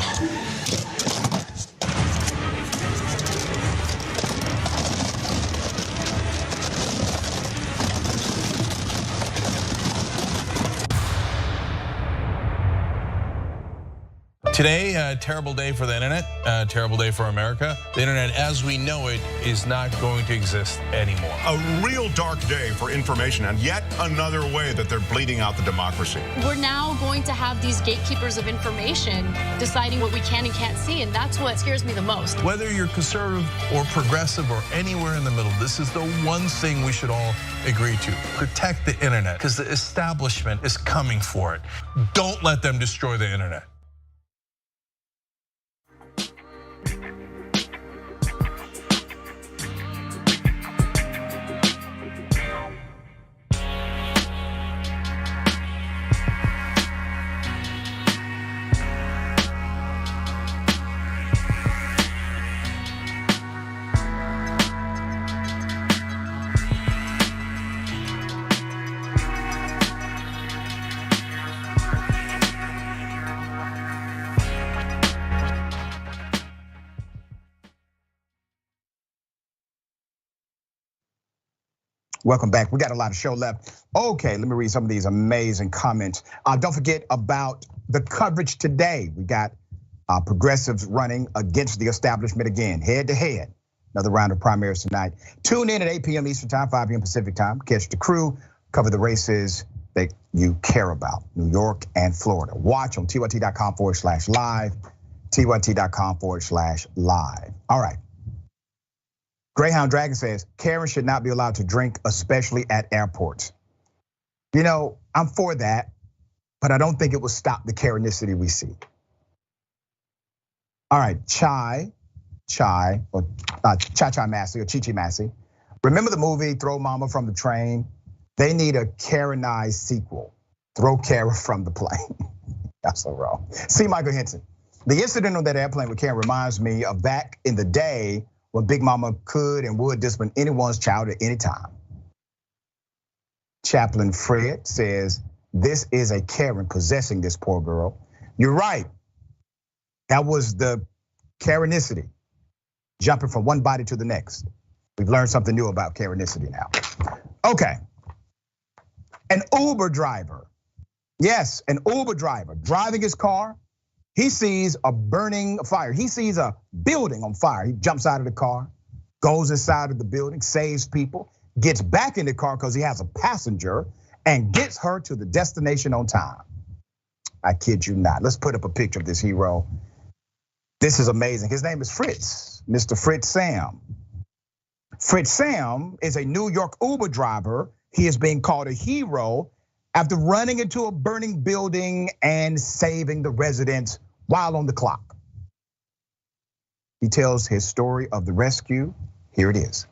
Today, a terrible day for the internet, a terrible day for America. The internet as we know it is not going to exist anymore. A real dark day for information, and yet another way that they're bleeding out the democracy. We're now going to have these gatekeepers of information deciding what we can and can't see, and that's what scares me the most. Whether you're conservative or progressive or anywhere in the middle, this is the one thing we should all agree to. Protect the internet, because the establishment is coming for it. Don't let them destroy the internet. Welcome back. We got a lot of show left. Okay, let me read some of these amazing comments. Don't forget about the coverage today. We got progressives running against the establishment again, head to head. Another round of primaries tonight. Tune in at 8 p.m. Eastern time, 5 p.m. Pacific time. Catch the crew, cover the races that you care about, New York and Florida. Watch on tyt.com/live, tyt.com/live. All right. Greyhound Dragon says, Karen should not be allowed to drink, especially at airports. You know, I'm for that, but I don't think it will stop the Karenicity we see. All right, Chai Massey or Chi Massey. Remember the movie Throw Mama from the Train? They need a Karenized sequel. Throw Karen from the plane. That's so wrong. See, Michael Henson. The incident on that airplane with Karen reminds me of back in the day when Big Mama could and would discipline anyone's child at any time. Chaplain Fred says, this is a Karen possessing this poor girl. You're right. That was the Karenicity, jumping from one body to the next. We've learned something new about Karenicity now. Okay, an Uber driver. Yes, an Uber driver driving his car. He sees a burning fire. He sees a building on fire. He jumps out of the car, goes inside of the building, saves people, gets back in the car because he has a passenger and gets her to the destination on time. I kid you not. Let's put up a picture of this hero. This is amazing. His name is Fritz, Mr. Fritz Sam. Fritz Sam is a New York Uber driver. He is being called a hero after running into a burning building and saving the residents while on the clock. He tells his story of the rescue. Here it is.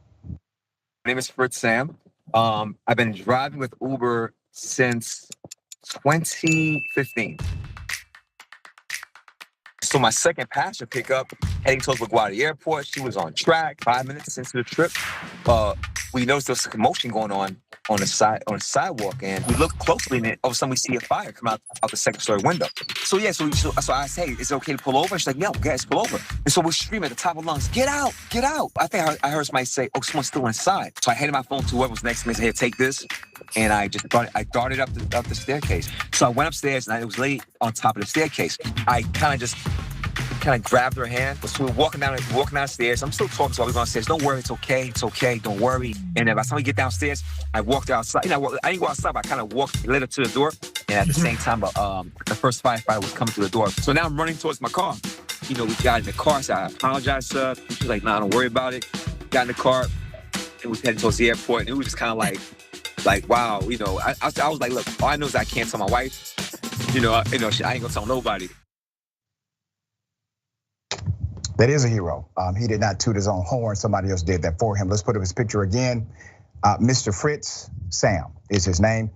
My name is Fritz Sam. I've been driving with Uber since 2015. So my second passenger pickup, heading towards LaGuardia Airport, she was on track. 5 minutes into the trip, we noticed there was a commotion going on the sidewalk, and we looked closely, and all of a sudden we see a fire come out the second story window. So yeah, so I say, hey, is it okay to pull over? And she's like, no, guys, pull over. And so we scream at the top of lungs, get out, get out. I think I heard somebody say, oh, someone's still inside. So I handed my phone to whoever was next to me and said, hey, take this. And I darted up the staircase. So I went upstairs, and it was laid on top of the staircase. I kind of grabbed her hand. So we're walking downstairs. I'm still talking to her. We're going upstairs. Don't worry, it's okay, don't worry. And then by the time we get downstairs, I walked her outside. I didn't go outside, but I kind of led her to the door. And at the same time, the first firefighter was coming through the door. So now I'm running towards my car. We got in the car, so I apologized to her. She was like, nah, don't worry about it. Got in the car, and we headed towards the airport. And it was just kind of like, wow, I was like, look, all I know is I can't tell my wife. I ain't gonna tell nobody. That is a hero. He did not toot his own horn. Somebody else did that for him. Let's put up his picture again. Mr. Fritz Sam is his name.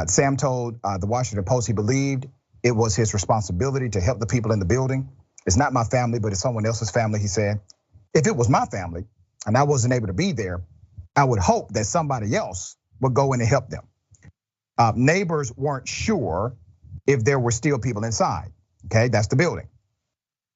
Sam told the Washington Post he believed it was his responsibility to help the people in the building. It's not my family, but it's someone else's family, he said. If it was my family and I wasn't able to be there, I would hope that somebody else would go in and help them. Neighbors weren't sure if there were still people inside. Okay, that's the building.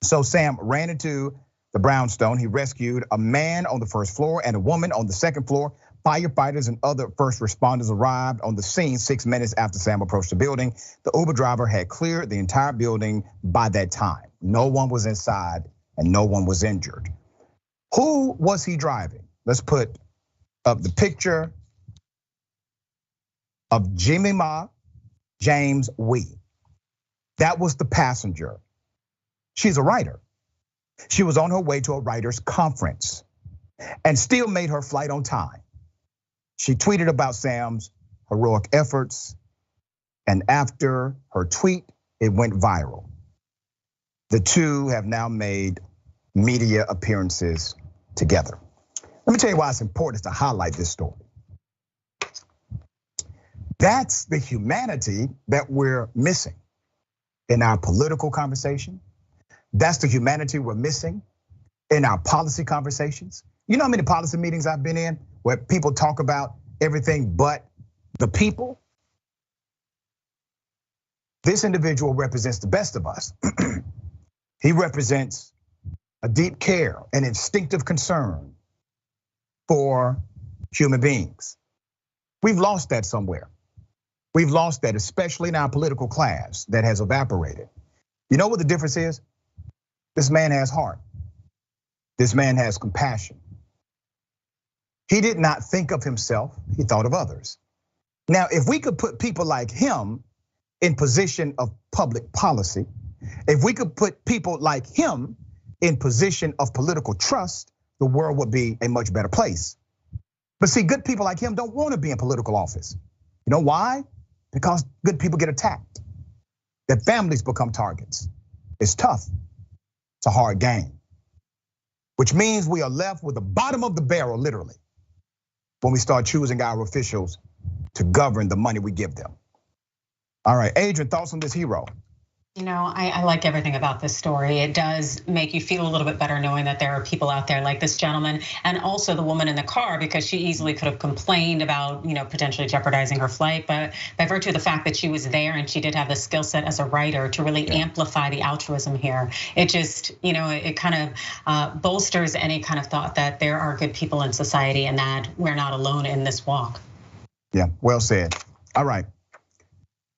So Sam ran into the brownstone. He rescued a man on the first floor and a woman on the second floor, firefighters and other first responders arrived on the scene 6 minutes after Sam approached the building. The Uber driver had cleared the entire building by that time. No one was inside and no one was injured. Who was he driving? Let's put up the picture of Jemima James Wee. That was the passenger. She's a writer. She was on her way to a writers' conference and still made her flight on time. She tweeted about Sam's heroic efforts, and after her tweet, it went viral. The two have now made media appearances together. Let me tell you why it's important to highlight this story. That's the humanity that we're missing in our political conversation. That's the humanity we're missing in our policy conversations. You know how many policy meetings I've been in where people talk about everything but the people? This individual represents the best of us. He represents a deep care, an instinctive concern for human beings. We've lost that somewhere. We've lost that, especially in our political class that has evaporated. You know what the difference is? This man has heart. This man has compassion. He did not think of himself, he thought of others. Now, if we could put people like him in position of public policy, if we could put people like him in position of political trust, the world would be a much better place. But see, good people like him don't want to be in political office. You know why? Because good people get attacked. Their families become targets. It's tough. It's a hard game. Which means we are left with the bottom of the barrel, literally, when we start choosing our officials to govern the money we give them. All right, Adrienne, thoughts on this hero? You know, I like everything about this story. It does make you feel a little bit better knowing that there are people out there like this gentleman, and also the woman in the car, because she easily could have complained about, potentially jeopardizing her flight. But by virtue of the fact that she was there and she did have the skill set as a writer to really amplify the altruism here, it just, it kind of bolsters any kind of thought that there are good people in society and that we're not alone in this walk. Yeah, well said. All right.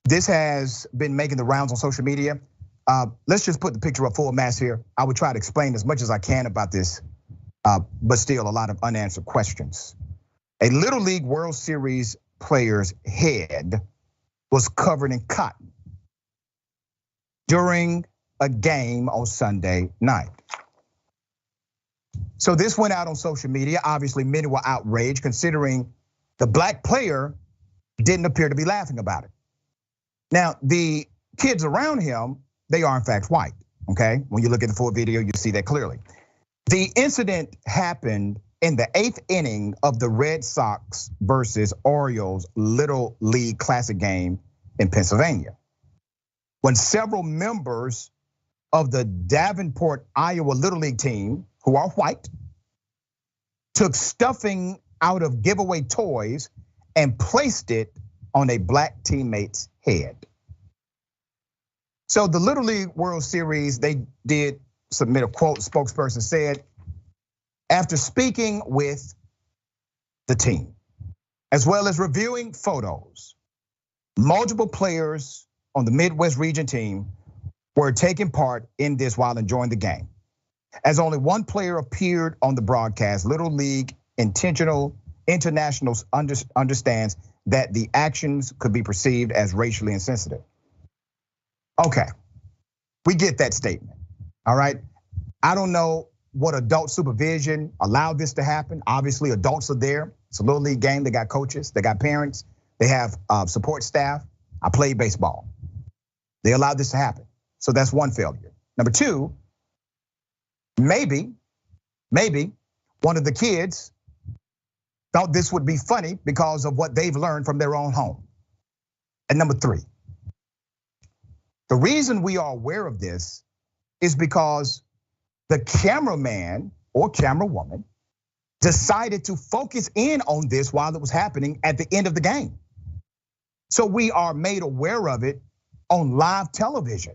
This has been making the rounds on social media. Let's just put the picture up full mass here. I would try to explain as much as I can about this, but still a lot of unanswered questions. A Little League World Series player's head was covered in cotton during a game on Sunday night. So this went out on social media. Obviously, many were outraged considering the black player didn't appear to be laughing about it. Now, the kids around him, they are in fact white, okay? When you look at the full video, you see that clearly. The incident happened in the 8th inning of the Red Sox versus Orioles Little League Classic game in Pennsylvania, when several members of the Davenport, Iowa Little League team, who are white, took stuffing out of giveaway toys and placed it on a black teammate's head. So the Little League World Series, they did submit a quote. Spokesperson said, after speaking with the team, as well as reviewing photos, multiple players on the Midwest region team were taking part in this while enjoying the game. As only one player appeared on the broadcast, Little League International understands that the actions could be perceived as racially insensitive. Okay, we get that statement, all right? I don't know what adult supervision allowed this to happen. Obviously, adults are there. It's a Little League game, they got coaches, they got parents, they have support staff. I played baseball. They allowed this to happen. So that's one failure. Number two, maybe one of the kids thought this would be funny because of what they've learned from their own home. And number three, the reason we are aware of this is because the cameraman or camerawoman decided to focus in on this while it was happening at the end of the game. So we are made aware of it on live television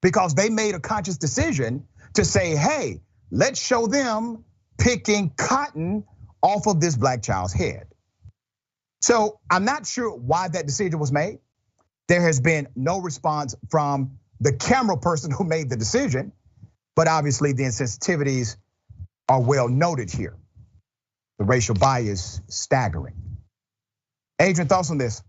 because they made a conscious decision to say, hey, let's show them picking cotton off of this black child's head. So I'm not sure why that decision was made. There has been no response from the camera person who made the decision, but obviously the insensitivities are well noted here. The racial bias, staggering. Adrienne, thoughts on this?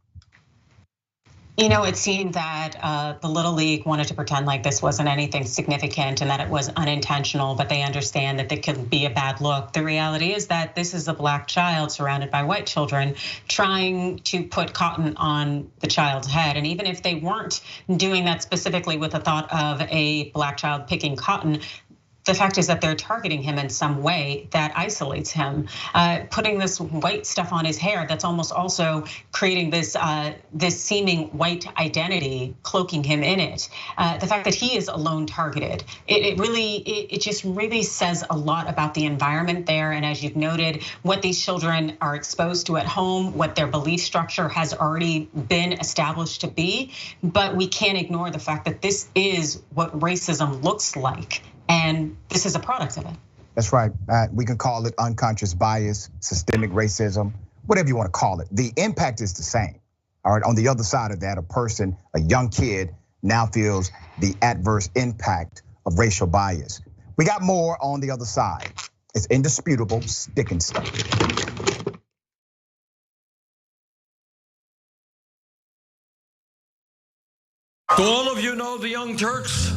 You know, it seemed that the Little League wanted to pretend like this wasn't anything significant and that it was unintentional, but they understand that it could be a bad look. The reality is that this is a black child surrounded by white children trying to put cotton on the child's head. And even if they weren't doing that specifically with the thought of a black child picking cotton, the fact is that they're targeting him in some way that isolates him, putting this white stuff on his hair that's almost also creating this seeming white identity, cloaking him in it. The fact that he is alone targeted, it just really says a lot about the environment there. And as you've noted, what these children are exposed to at home, what their belief structure has already been established to be. But we can't ignore the fact that this is what racism looks like. And this is a product of it. That's right. We can call it unconscious bias, systemic racism, whatever you want to call it. The impact is the same. All right. On the other side of that, a young kid now feels the adverse impact of racial bias. We got more on the other side. It's indisputable, stick and stuff. Do all of you know the Young Turks?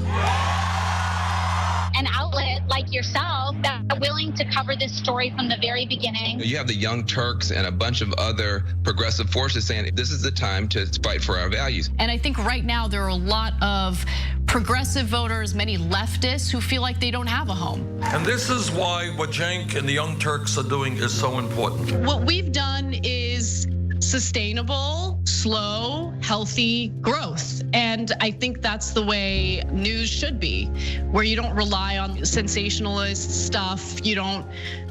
An outlet like yourself that are willing to cover this story from the very beginning. You have the Young Turks and a bunch of other progressive forces saying this is the time to fight for our values. And I think right now there are a lot of progressive voters, many leftists who feel like they don't have a home. And this is why what Cenk and the Young Turks are doing is so important. What we've done is sustainable, slow, healthy growth. And I think that's the way news should be, where you don't rely on sensationalist stuff. You don't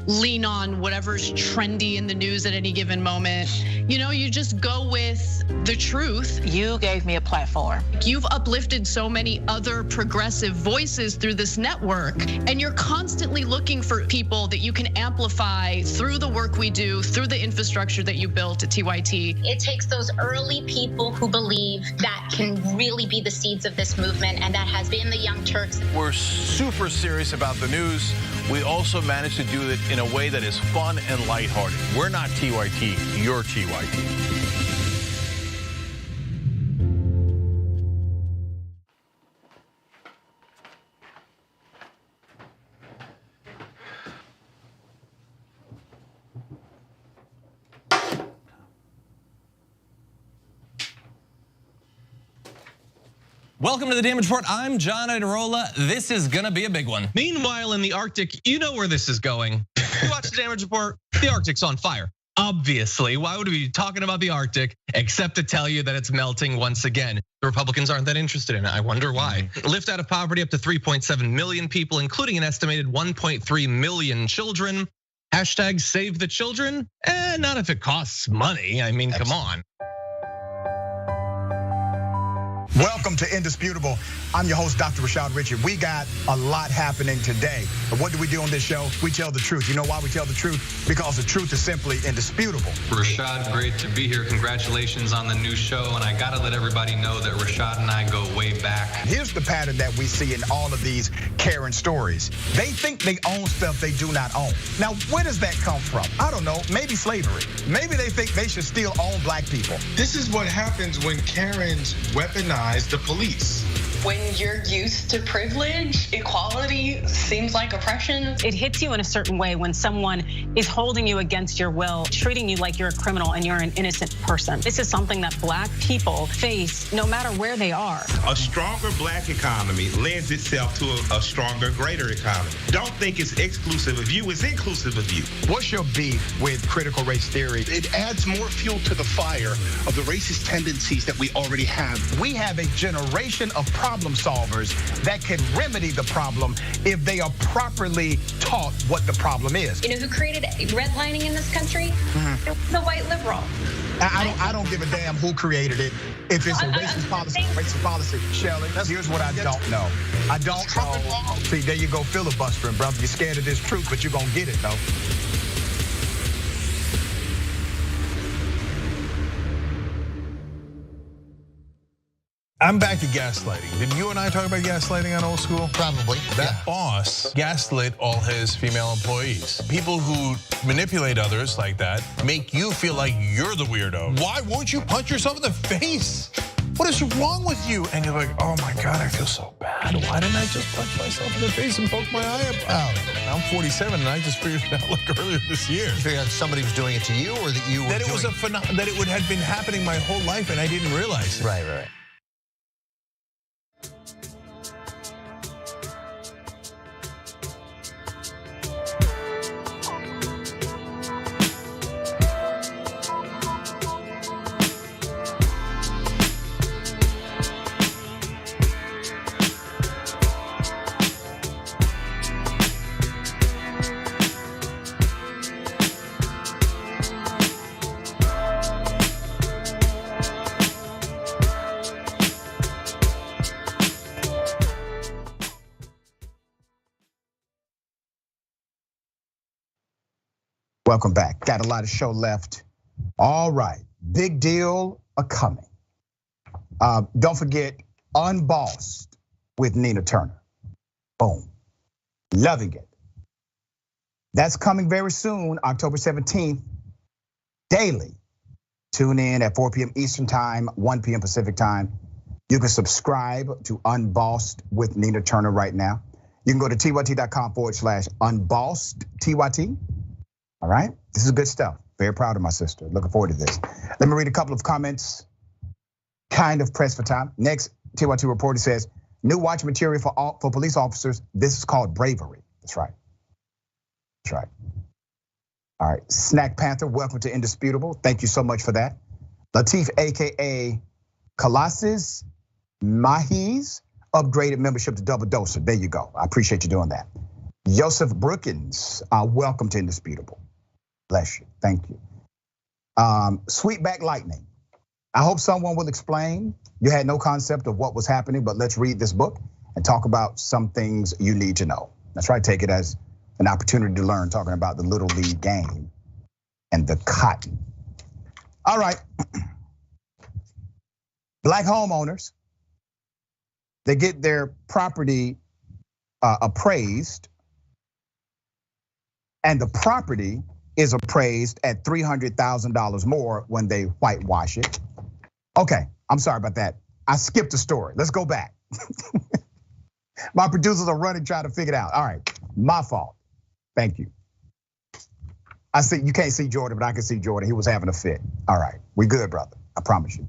lean on whatever's trendy in the news at any given moment. You just go with the truth. You gave me a platform. You've uplifted so many other progressive voices through this network, and you're constantly looking for people that you can amplify through the work we do, through the infrastructure that you built at TYT. It takes those early people who believe that can really be the seeds of this movement, and that has been the Young Turks. We're super serious about the news. We also managed to do it in a way that is fun and lighthearted. We're not TYT, you're TYT. Welcome to the Damage Report. I'm John Idarola. This is gonna be a big one. Meanwhile, in the Arctic, you know where this is going. You watch the Damage Report, the Arctic's on fire. Obviously, why would we be talking about the Arctic except to tell you that it's melting once again? The Republicans aren't that interested in it. I wonder why. Lift out of poverty up to 3.7 million people, including an estimated 1.3 million children. Hashtag save the children? Not if it costs money. I mean, come on. Welcome to Indisputable. I'm your host, Dr. Rashad Richard. We got a lot happening today. But what do we do on this show? We tell the truth. You know why we tell the truth? Because the truth is simply indisputable. Rashad, great to be here. Congratulations on the new show. And I gotta let everybody know that Rashad and I go way back. Here's the pattern that we see in all of these Karen stories. They think they own stuff they do not own. Now, where does that come from? I don't know, maybe slavery. Maybe they think they should still own black people. This is what happens when Karens weaponize the police. When you're used to privilege, equality seems like oppression. It hits you in a certain way when someone is holding you against your will, treating you like you're a criminal and you're an innocent person. This is something that black people face no matter where they are. A stronger black economy lends itself to a stronger, greater economy. Don't think it's exclusive of you, it's inclusive of you. What's your beef with critical race theory? It adds more fuel to the fire of the racist tendencies that we already have. We have a generation of problem solvers that can remedy the problem if they are properly taught what the problem is. You know who created redlining in this country? It was a white liberal. I don't give a damn who created it. If it's a racist policy, Shelley, here's what I don't know. I don't know. See, there you go filibustering, brother. You're scared of this truth, but you're gonna get it, though. I'm back to gaslighting. Did you and I talk about gaslighting on Old School? Probably. That boss gaslit all his female employees. People who manipulate others like that make you feel like you're the weirdo. Why won't you punch yourself in the face? What is wrong with you? And you're like, oh my God, I feel so bad. Why didn't I just punch myself in the face and poke my eye out? I'm 47 and I just figured it out like earlier this year. You figured out somebody was doing it to you, or that you were that it was a that it would have been happening my whole life and I didn't realize it. Right. Welcome back. Got a lot of show left. All right, big deal a-coming. Don't forget, Unbossed with Nina Turner. Boom, loving it. That's coming very soon, October 17th, daily. Tune in at 4 p.m. Eastern time, 1 p.m. Pacific time. You can subscribe to Unbossed with Nina Turner right now. You can go to tyt.com/unbossed, TYT. All right, this is good stuff. Very proud of my sister. Looking forward to this. Let me read a couple of comments. Kind of pressed for time. Next, TYT reporter says, new watch material for police officers. This is called bravery. That's right. That's right. All right, Snack Panther, welcome to Indisputable. Thank you so much for that. Latif, AKA Colossus Mahiz, upgraded membership to Double Doser. There you go. I appreciate you doing that. Joseph Brookins, welcome to Indisputable. Bless you, thank you. Sweetback Lightning. I hope someone will explain. You had no concept of what was happening, but let's read this book and talk about some things you need to know. That's right, take it as an opportunity to learn, talking about the Little League game and the cotton. All right, Black homeowners, they get their property appraised, and the property is appraised at $300,000 more when they whitewash it. Okay, I'm sorry about that. I skipped a story. Let's go back. My producers are running trying to figure it out. All right, my fault. Thank you. I see you can't see Jordan, but I can see Jordan. He was having a fit. All right, we good, brother. I promise you.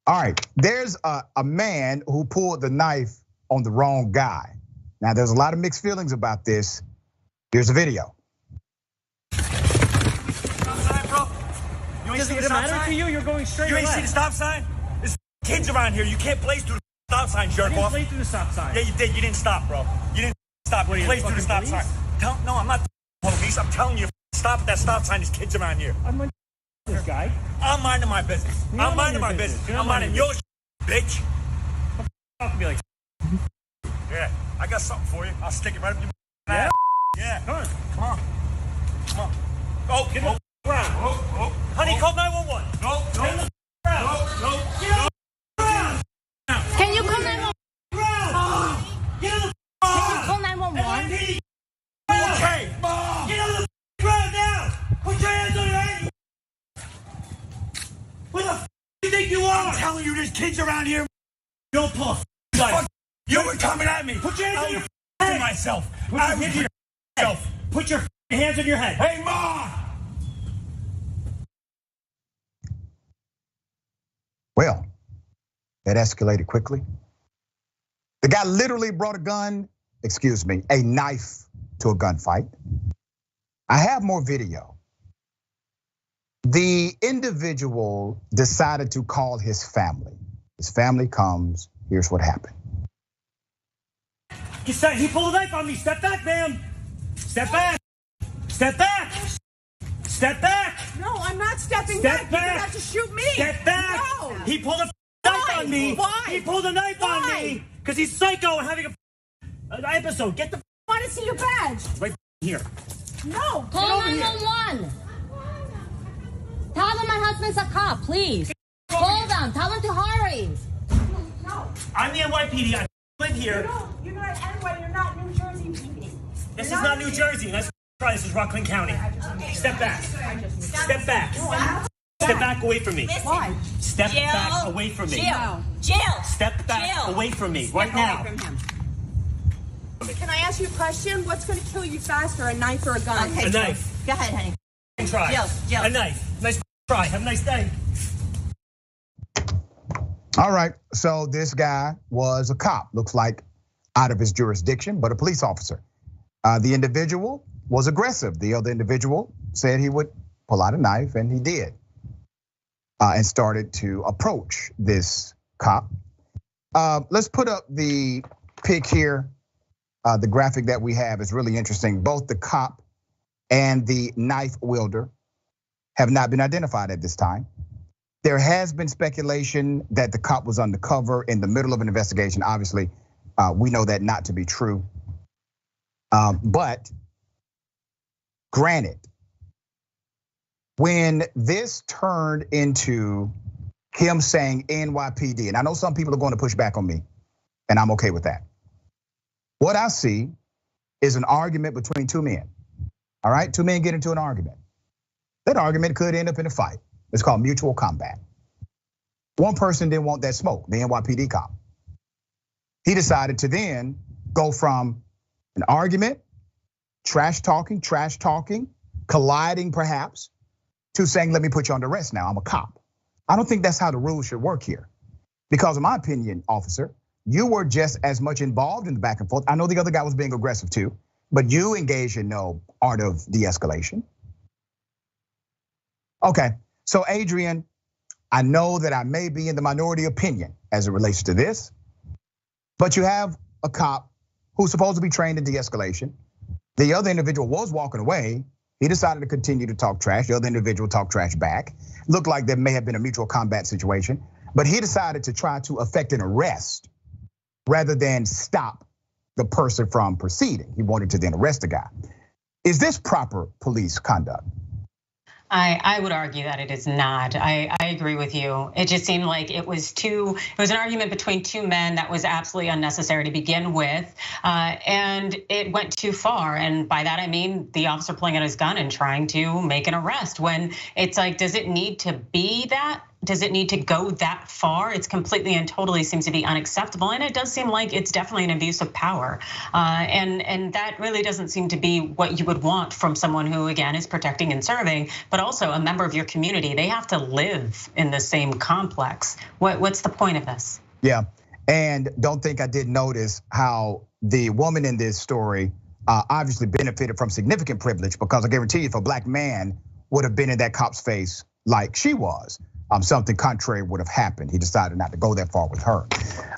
All right, there's a man who pulled the knife on the wrong guy. Now, there's a lot of mixed feelings about this. Here's a video. Does it matter to you? You're going straight. You ain't see the stop sign? There's kids around here. You can't blaze through the stop sign, jerk off. I didn't blaze through the stop sign. Yeah, you did. You didn't stop, bro. You didn't stop. You blazed through the stop sign. No, I'm not the police. I'm telling you, stop at that stop sign. There's kids around here. I'm minding this guy. I'm minding my business. I'm minding my business. I'm minding your bitch. I'll be like, yeah, I got something for you. I'll stick it right up your ass. Yeah. Come on. Oh, get on the ground. Honey, call 911. No. Get on the ground. Can you call 911? Get on the ground. Can you call 911? Okay. Get on the ground now. Put your hands on your head. Where the f do you think you are? I'm telling you, there's kids around here. Don't pull a you were coming at me. Put your hands on your head. Myself. I was here. Put your hands on your head. Hey, Ma! Well, that escalated quickly. The guy literally brought a knife to a gunfight. I have more video. The individual decided to call his family. His family comes, here's what happened. He pulled a knife on me. Step back, man. Step back. Step back. Step back. No, I'm not stepping back. You're gonna have to shoot me. Step back. No. He pulled a knife on me. Why? He pulled a knife on me because he's psycho and having an episode. Get the. I want to see your badge. Right here. No. Call 911. Tell them my husband's a cop, please. Call them. Tell them to hurry. I'm the NYPD. I live here. You're not NY. You're not New Jersey PD. This is not New Jersey. Let's try. This is Rockland County. Step back. Step back. Step back away from me. Why? Step back away from me. Jail. Step back away from me right now. Can I ask you a question? What's going to kill you faster, a knife or a gun? A knife. Go ahead, honey. Try. Jail. A knife. Nice try. Have a nice day. All right, so this guy was a cop, looks like out of his jurisdiction, but a police officer. The individual was aggressive. The other individual said he would pull out a knife, and he did. And started to approach this cop. Let's put up the pic here. The graphic that we have is really interesting. Both the cop and the knife wielder have not been identified at this time. There has been speculation that the cop was undercover in the middle of an investigation. Obviously, we know that not to be true. But granted, when this turned into him saying NYPD, and I know some people are going to push back on me, and I'm okay with that. What I see is an argument between two men. All right, two men get into an argument. That argument could end up in a fight. It's called mutual combat. One person didn't want that smoke, the NYPD cop. He decided to then go from an argument, trash talking, colliding perhaps, to saying, let me put you under arrest now, I'm a cop. I don't think that's how the rules should work here. Because in my opinion, officer, you were just as much involved in the back and forth. I know the other guy was being aggressive too, but you engaged in no art of de-escalation. Okay, so Adrienne, I know that I may be in the minority opinion as it relates to this, but you have a cop who's supposed to be trained in de-escalation. The other individual was walking away. He decided to continue to talk trash. The other individual talked trash back. Looked like there may have been a mutual combat situation, but he decided to try to effect an arrest rather than stop the person from proceeding. He wanted to then arrest the guy. Is this proper police conduct? I would argue that it is not. I agree with you. It just seemed like it was an argument between two men that was absolutely unnecessary to begin with. And it went too far. And by that, I mean the officer pulling out his gun and trying to make an arrest when it's like, does it need to be that? Does it need to go that far? It's completely and totally seems to be unacceptable. And it does seem like it's definitely an abuse of power. And that really doesn't seem to be what you would want from someone who, again, is protecting and serving, but also a member of your community. They have to live in the same complex. What's the point of this? Yeah, and don't think I didn't notice how the woman in this story obviously benefited from significant privilege, because I guarantee you if a black man would have been in that cop's face like she was, something contrary would have happened. He decided not to go that far with her.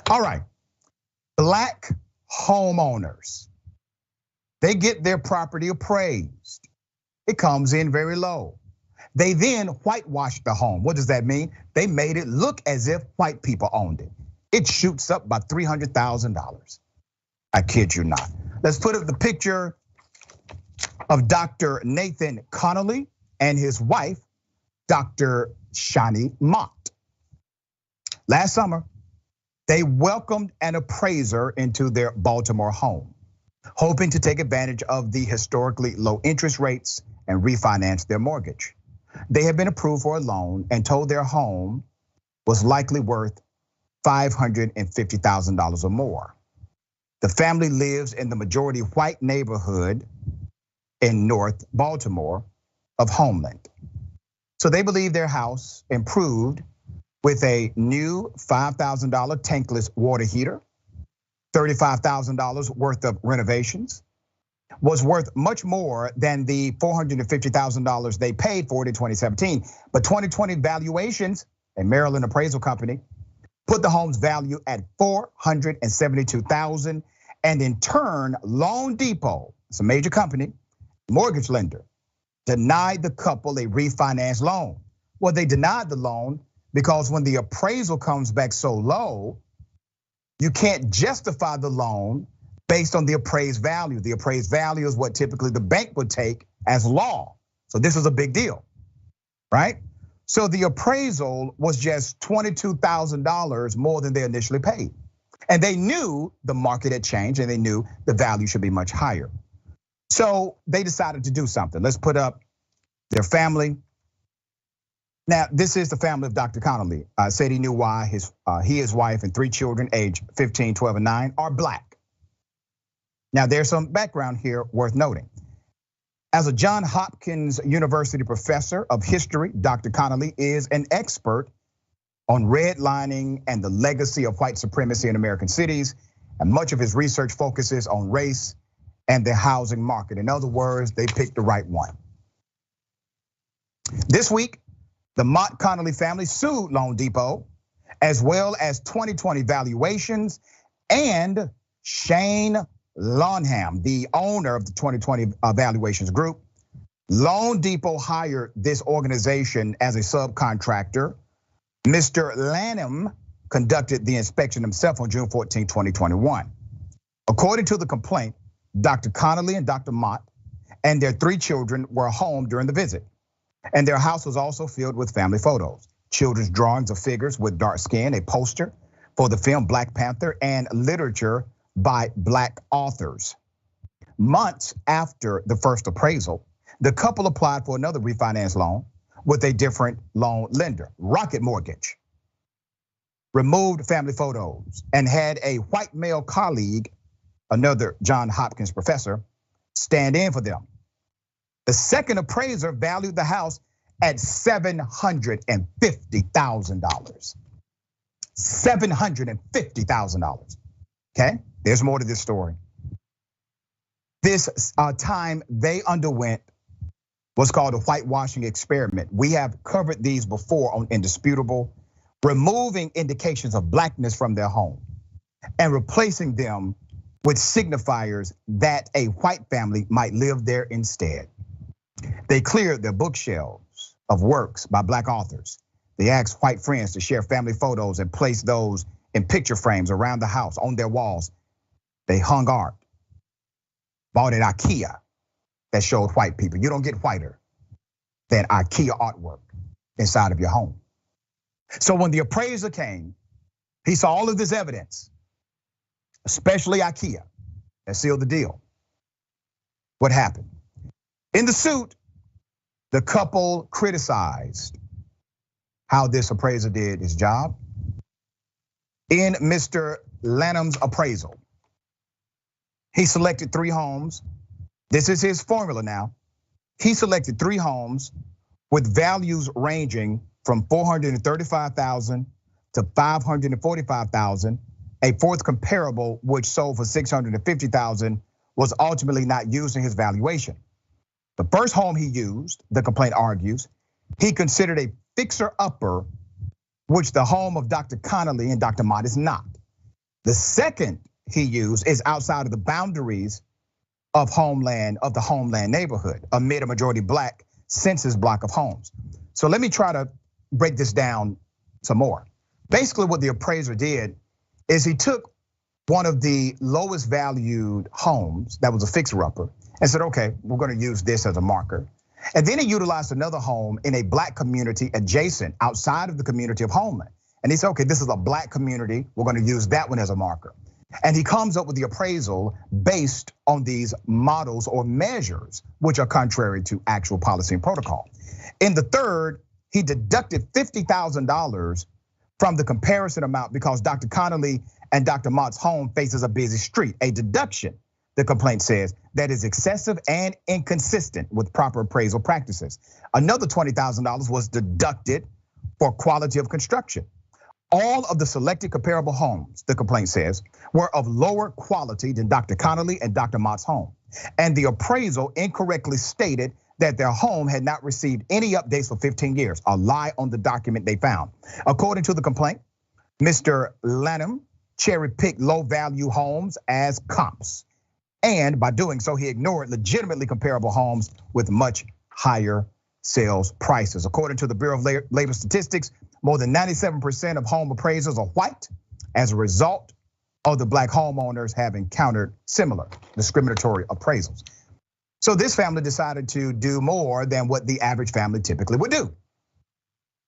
All right, black homeowners, they get their property appraised. It comes in very low. They then whitewashed the home. What does that mean? They made it look as if white people owned it. It shoots up by $300,000. I kid you not. Let's put up the picture of Dr. Nathan Connolly and his wife, Dr. Shani Mott. Last summer, they welcomed an appraiser into their Baltimore home, hoping to take advantage of the historically low interest rates and refinance their mortgage. They had been approved for a loan and told their home was likely worth $550,000 or more. The family lives in the majority white neighborhood in North Baltimore of Homeland. So they believe their house, improved with a new $5,000 tankless water heater, $35,000 worth of renovations, was worth much more than the $450,000 they paid for it in 2017. But 2020 valuations, a Maryland appraisal company, put the home's value at $472,000, and in turn, Loan Depot, it's a major company, mortgage lender, denied the couple a refinance loan. Well, they denied the loan because when the appraisal comes back so low, you can't justify the loan based on the appraised value. The appraised value is what typically the bank would take as law. So this was a big deal, right? So the appraisal was just $22,000 more than they initially paid. And they knew the market had changed and they knew the value should be much higher. So they decided to do something. Let's put up their family. Now, this is the family of Dr. Connolly. Said he knew why he, his wife, and 3 children aged 15, 12, and 9 are Black. Now, there's some background here worth noting. As a Johns Hopkins University professor of history, Dr. Connolly is an expert on redlining and the legacy of white supremacy in American cities. And much of his research focuses on race and the housing market. In other words, they picked the right one. This week, the Mott Connolly family sued Loan Depot, as well as 2020 valuations and Shane Lonham, the owner of the 2020 valuations group. Loan Depot hired this organization as a subcontractor. Mr. Lanham conducted the inspection himself on June 14, 2021. According to the complaint, Dr. Connolly and Dr. Mott and their 3 children were home during the visit. And their house was also filled with family photos, children's drawings of figures with dark skin, a poster for the film Black Panther, and literature by Black authors. Months after the first appraisal, the couple applied for another refinance loan with a different loan lender, Rocket Mortgage, removed family photos, and had a white male colleague, another Johns Hopkins professor, stand in for them. The second appraiser valued the house at $750,000. $750,000. Okay, there's more to this story. This time they underwent what's called a whitewashing experiment. We have covered these before on Indisputable, removing indications of Blackness from their home and replacing them with signifiers that a white family might live there instead. They cleared their bookshelves of works by Black authors. They asked white friends to share family photos and place those in picture frames around the house, on their walls. They hung art, bought at IKEA that showed white people. You don't get whiter than IKEA artwork inside of your home. So when the appraiser came, he saw all of this evidence, especially IKEA, that sealed the deal. What happened? In the suit, the couple criticized how this appraiser did his job. In Mr. Lanham's appraisal, he selected 3 homes. This is his formula now. He selected 3 homes with values ranging from $435,000 to $545,000. A fourth comparable, which sold for $650,000, was ultimately not used in his valuation. The first home he used, the complaint argues, he considered a fixer-upper, which the home of Dr. Connolly and Dr. Mott is not. The second he used is outside of the boundaries of the Homeland neighborhood, amid a majority Black census block of homes. So let me try to break this down some more. Basically what the appraiser did is he took one of the lowest valued homes that was a fixer-upper and said, okay, we're gonna use this as a marker. And then he utilized another home in a Black community adjacent outside of the community of Homeland. And he said, okay, this is a Black community, we're gonna use that one as a marker. And he comes up with the appraisal based on these models or measures, which are contrary to actual policy and protocol. In the third, he deducted $50,000 from the comparison amount because Dr. Connolly and Dr. Mott's home faces a busy street. A deduction, the complaint says, that is excessive and inconsistent with proper appraisal practices. Another $20,000 was deducted for quality of construction. All of the selected comparable homes, the complaint says, were of lower quality than Dr. Connolly and Dr. Mott's home. And the appraisal incorrectly stated that their home had not received any updates for 15 years, a lie on the document they found. According to the complaint, Mr. Lanham cherry-picked low-value homes as comps. And by doing so, he ignored legitimately comparable homes with much higher sales prices. According to the Bureau of Labor Statistics, more than 97% of home appraisals are white as a result of the Black homeowners have encountered similar discriminatory appraisals. So this family decided to do more than what the average family typically would do.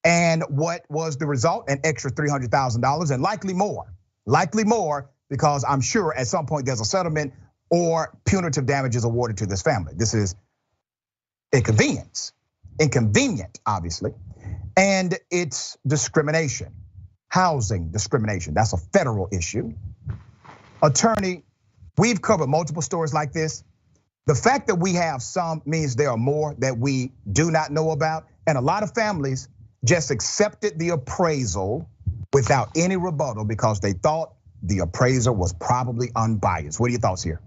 And what was the result? An extra $300,000 and likely more likely more, because I'm sure at some point there's a settlement or punitive damages awarded to this family. This is inconvenience, inconvenient, obviously. And it's discrimination, housing discrimination. That's a federal issue. Attorney, we've covered multiple stories like this. The fact that we have some means there are more that we do not know about. And a lot of families just accepted the appraisal without any rebuttal because they thought the appraiser was probably unbiased. What are your thoughts here?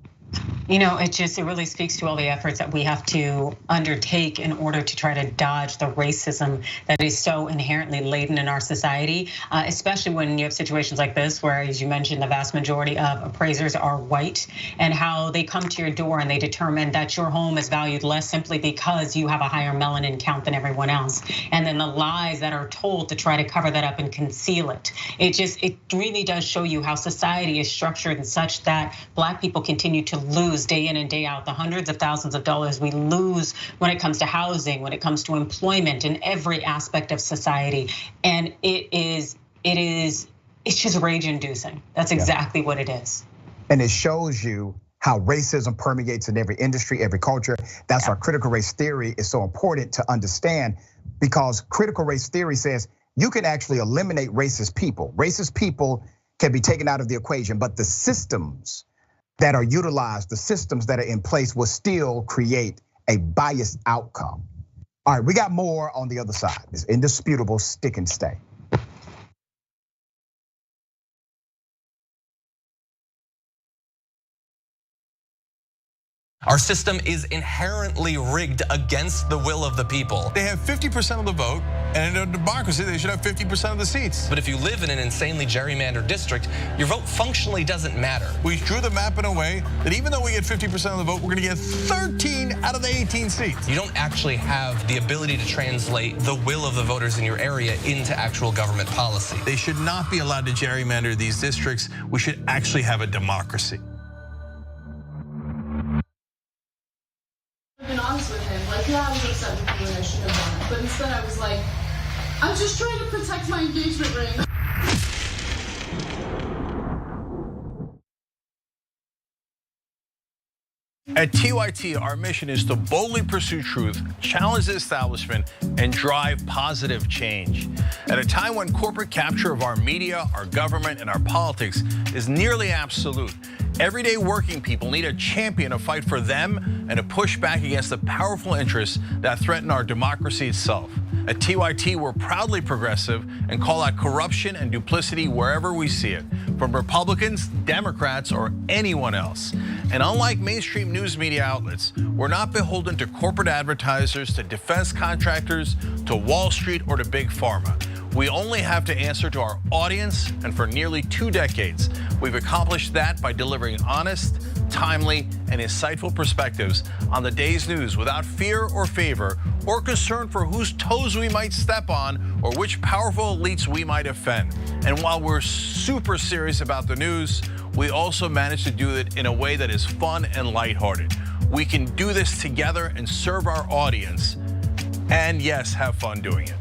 You know, it really speaks to all the efforts that we have to undertake in order to try to dodge the racism that is so inherently laden in our society, especially when you have situations like this, where, as you mentioned, the vast majority of appraisers are white, and how they come to your door and they determine that your home is valued less simply because you have a higher melanin count than everyone else. And then the lies that are told to try to cover that up and conceal it. It really does show you how society is structured and such that Black people continue to lose day in and day out the hundreds of thousands of dollars we lose when it comes to housing, when it comes to employment, in every aspect of society. And it's just rage-inducing. That's exactly what it is. And it shows you how racism permeates in every industry, every culture. That's why critical race theory is so important to understand, because critical race theory says you can actually eliminate racist people. Racist people can be taken out of the equation, but the systems that are utilized, the systems that are in place, will still create a biased outcome. All right, we got more on the other side. It's indisputable, stick and stay. Our system is inherently rigged against the will of the people. They have 50% of the vote, and in a democracy, they should have 50% of the seats. But if you live in an insanely gerrymandered district, your vote functionally doesn't matter. We drew the map in a way that even though we get 50% of the vote, we're gonna get 13 out of the 18 seats. You don't actually have the ability to translate the will of the voters in your area into actual government policy. They should not be allowed to gerrymander these districts. We should actually have a democracy. I've been honest with him, like, yeah, I was upset with you and I should have done it. But instead I was like, I'm just trying to protect my engagement ring. At TYT, our mission is to boldly pursue truth, challenge the establishment, and drive positive change. At a time when corporate capture of our media, our government, and our politics is nearly absolute, everyday working people need a champion to fight for them and to push back against the powerful interests that threaten our democracy itself. At TYT, we're proudly progressive and call out corruption and duplicity wherever we see it, from Republicans, Democrats, or anyone else. And unlike mainstream news media outlets, we're not beholden to corporate advertisers, to defense contractors, to Wall Street, or to big pharma. We only have to answer to our audience, and for nearly 2 decades, we've accomplished that by delivering honest, timely, and insightful perspectives on the day's news without fear or favor or concern for whose toes we might step on or which powerful elites we might offend. And while we're super serious about the news, we also manage to do it in a way that is fun and lighthearted. We can do this together and serve our audience, and yes, have fun doing it.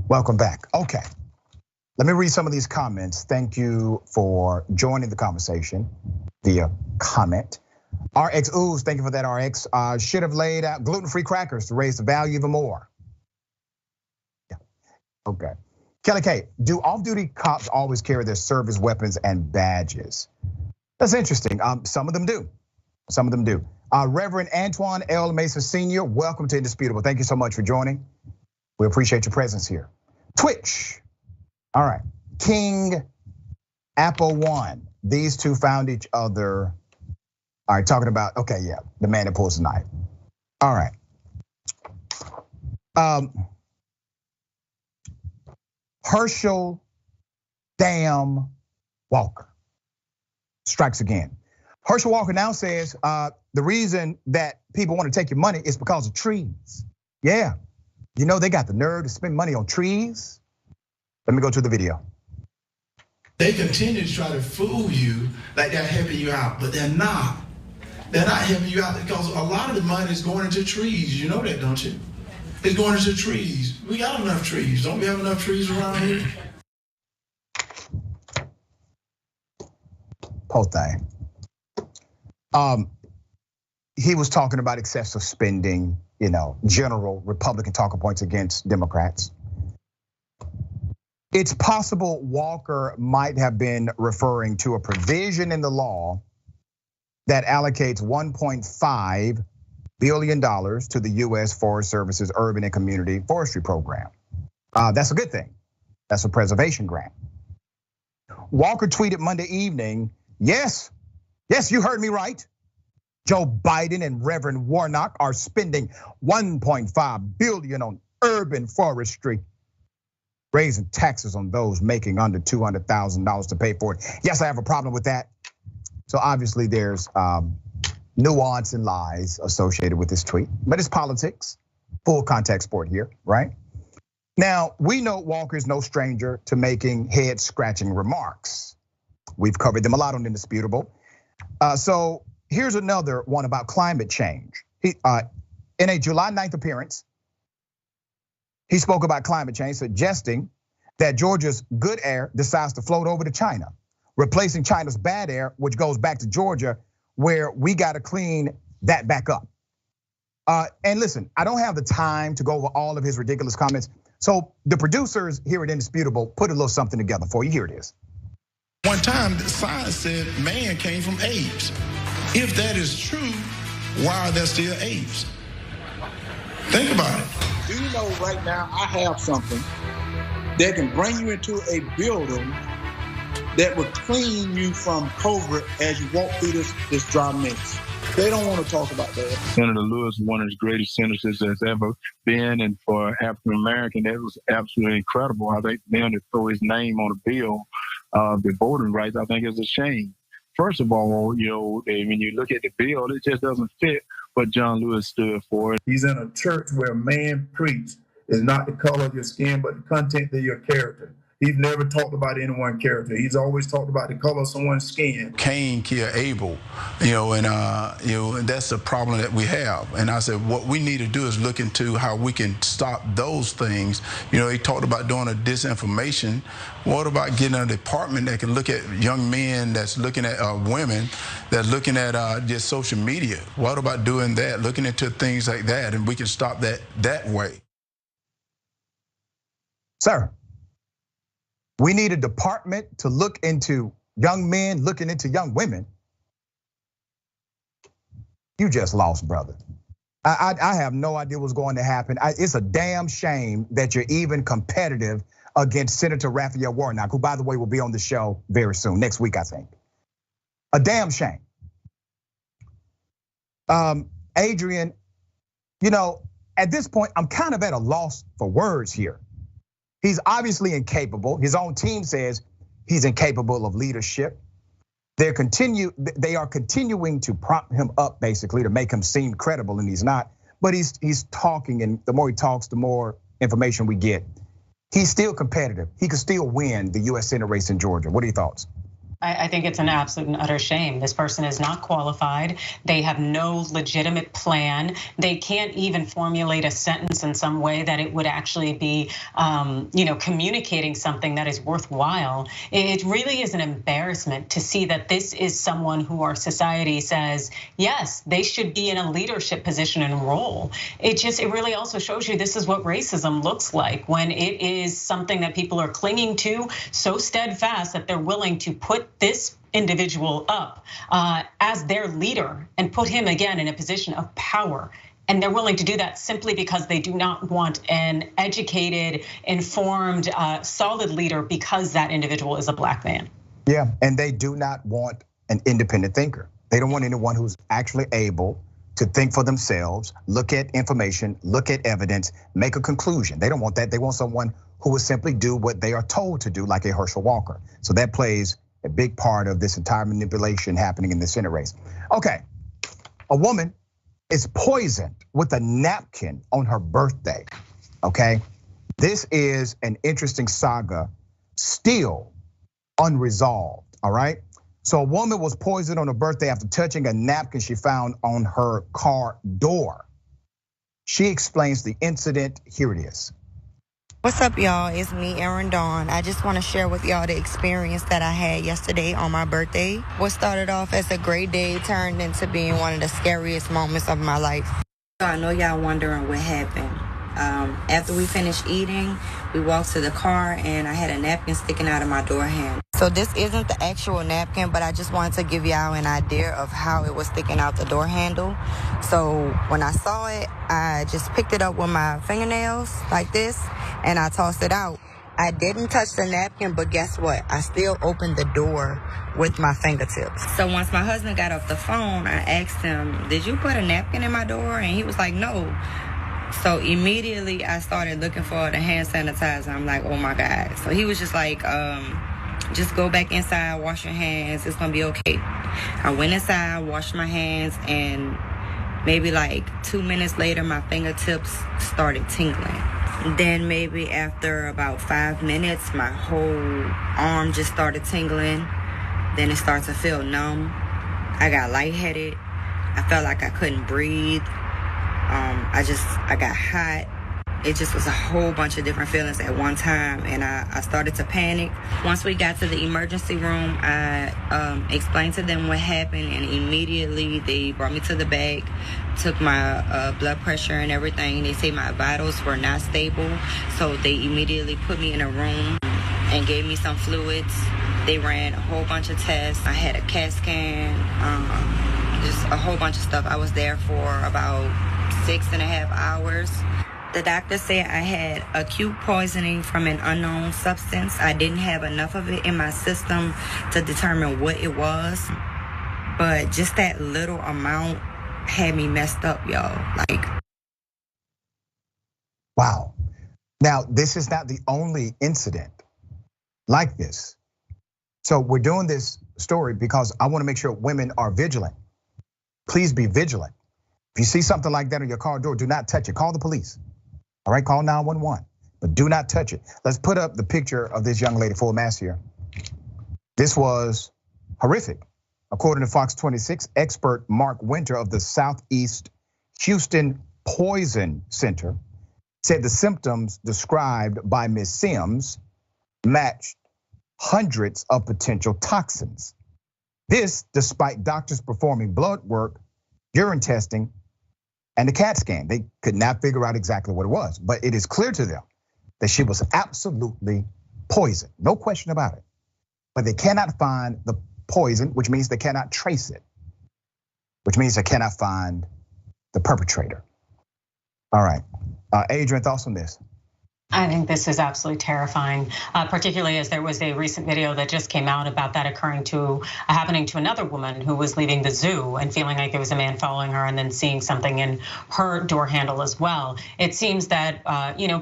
Welcome back. Okay, let me read some of these comments. Thank you for joining the conversation via comment. RX Ooze, thank you for that, RX. Should have laid out gluten-free crackers to raise the value even more. Yeah, okay. Kelly K, do off-duty cops always carry their service weapons and badges? That's interesting. Some of them do. Some of them do. Reverend Antoine L. Mesa Sr., welcome to Indisputable. Thank you so much for joining. We appreciate your presence here. Twitch, all right. King, Apple One, these two found each other All right, talking about, okay, yeah, the man that pulls the knife. All right. Herschel damn Walker strikes again. Herschel Walker now says the reason that people want to take your money is because of trees. Yeah, you know they got the nerve to spend money on trees. Let me go to the video. They continue to try to fool you like they're helping you out, but they're not. They're not helping you out because a lot of the money is going into trees. You know that, don't you? It's going into trees. We got enough trees. Don't we have enough trees around here? Whole thing. He was talking about excessive spending, general Republican talking points against Democrats. It's possible Walker might have been referring to a provision in the law that allocates $1.5 billion to the US Forest Service's Urban and Community Forestry Program. That's a good thing. That's a preservation grant. Walker tweeted Monday evening, yes, you heard me right. Joe Biden and Reverend Warnock are spending $1.5 billion on urban forestry, raising taxes on those making under $200,000 to pay for it. Yes, I have a problem with that. So obviously there's nuance and lies associated with this tweet, but it's politics, full contact sport here, right? Now, we know Walker is no stranger to making head-scratching remarks. We've covered them a lot on Indisputable. So here's another one about climate change. In a July 9th appearance, he spoke about climate change, suggesting that Georgia's good air decides to float over to China, replacing China's bad air, which goes back to Georgia, where we gotta clean that back up. And listen, I don't have the time to go over all of his ridiculous comments. So the producers here at Indisputable put a little something together for you. Here it is. One time, science said man came from apes. If that is true, why are there still apes? Think about it. Do you know right now I have something that can bring you into a building that will clean you from COVID as you walk through this dry mix? They don't want to talk about that. Senator Lewis, one of the greatest senators that's ever been, and for African American, that was absolutely incredible. I think them to throw his name on a bill of the voting rights, I think is a shame. First of all, when you look at the bill, it just doesn't fit what John Lewis stood for. He's in a church where man preached is not the color of your skin, but the content of your character. He's never talked about anyone's character. He's always talked about the color of someone's skin. Cain killed Abel, and that's the problem that we have. And I said, what we need to do is look into how we can stop those things. He talked about doing a disinformation. What about getting a department that can look at young men, that's looking at women, that's looking at just social media? What about doing that, looking into things like that, and we can stop that way? Sir. We need a department to look into young men, looking into young women. You just lost, brother. I have no idea what's going to happen. It's a damn shame that you're even competitive against Senator Raphael Warnock, who, by the way, will be on the show very soon, next week, I think. A damn shame. Adrienne, at this point, I'm kind of at a loss for words here. He's obviously incapable. His own team says he's incapable of leadership. They are continuing to prop him up, basically, to make him seem credible, and he's not. But he's talking, and the more he talks, the more information we get. He's still competitive. He could still win the US Senate race in Georgia. What are your thoughts? I think it's an absolute and utter shame. This person is not qualified. They have no legitimate plan. They can't even formulate a sentence in some way that it would actually be, communicating something that is worthwhile. It really is an embarrassment to see that this is someone who our society says, yes, they should be in a leadership position and role. It really also shows you this is what racism looks like, when it is something that people are clinging to so steadfast that they're willing to put this individual up as their leader and put him again in a position of power. And they're willing to do that simply because they do not want an educated, informed, solid leader because that individual is a black man. Yeah, and they do not want an independent thinker. They don't want anyone who's actually able to think for themselves, look at information, look at evidence, make a conclusion. They don't want that. They want someone who will simply do what they are told to do, like a Herschel Walker. So that plays a big part of this entire manipulation happening in the Senate race. Okay, a woman is poisoned with a napkin on her birthday, okay? This is an interesting saga, still unresolved, all right? So a woman was poisoned on her birthday after touching a napkin she found on her car door. She explains the incident. Here it is. What's up, y'all? It's me, Erin Dawn. I just want to share with y'all the experience that I had yesterday on my birthday. What started off as a great day turned into being one of the scariest moments of my life. I know y'all wondering what happened. After we finished eating, we walked to the car and I had a napkin sticking out of my door handle. So this isn't the actual napkin, but I just wanted to give y'all an idea of how it was sticking out the door handle. So when I saw it, I just picked it up with my fingernails like this and I tossed it out. I didn't touch the napkin, but guess what? I still opened the door with my fingertips. So once my husband got off the phone, I asked him, did you put a napkin in my door? And he was like, no. So immediately I started looking for the hand sanitizer. I'm like, oh my God. So he was just like, just go back inside, wash your hands. It's gonna be okay. I went inside, washed my hands, and maybe like 2 minutes later, my fingertips started tingling. Then maybe after about 5 minutes, my whole arm just started tingling. Then it started to feel numb. I got lightheaded. I felt like I couldn't breathe. I got hot. It just was a whole bunch of different feelings at one time, and I started to panic. Once we got to the emergency room, I explained to them what happened, and immediately they brought me to the back, took my blood pressure and everything. They say my vitals were not stable, so they immediately put me in a room and gave me some fluids. They ran a whole bunch of tests. I had a CAT scan, just a whole bunch of stuff. I was there for about 6.5 hours. The doctor said I had acute poisoning from an unknown substance. I didn't have enough of it in my system to determine what it was. But just that little amount had me messed up, y'all. Like, wow. Now, this is not the only incident like this. So we're doing this story because I want to make sure women are vigilant. Please be vigilant. If you see something like that on your car door, do not touch it. Call the police. All right, call 911, but do not touch it. Let's put up the picture of this young lady, full mask here. This was horrific. According to Fox 26, expert Mark Winter of the Southeast Houston Poison Center said the symptoms described by Ms. Sims matched hundreds of potential toxins. This despite doctors performing blood work, urine testing, and the CAT scan. They could not figure out exactly what it was, but it is clear to them that she was absolutely poisoned, no question about it. But they cannot find the poison, which means they cannot trace it, which means they cannot find the perpetrator. All right, Adrienne, thoughts on this? I think this is absolutely terrifying, particularly as there was a recent video that just came out about that happening to another woman who was leaving the zoo and feeling like there was a man following her and then seeing something in her door handle as well. It seems that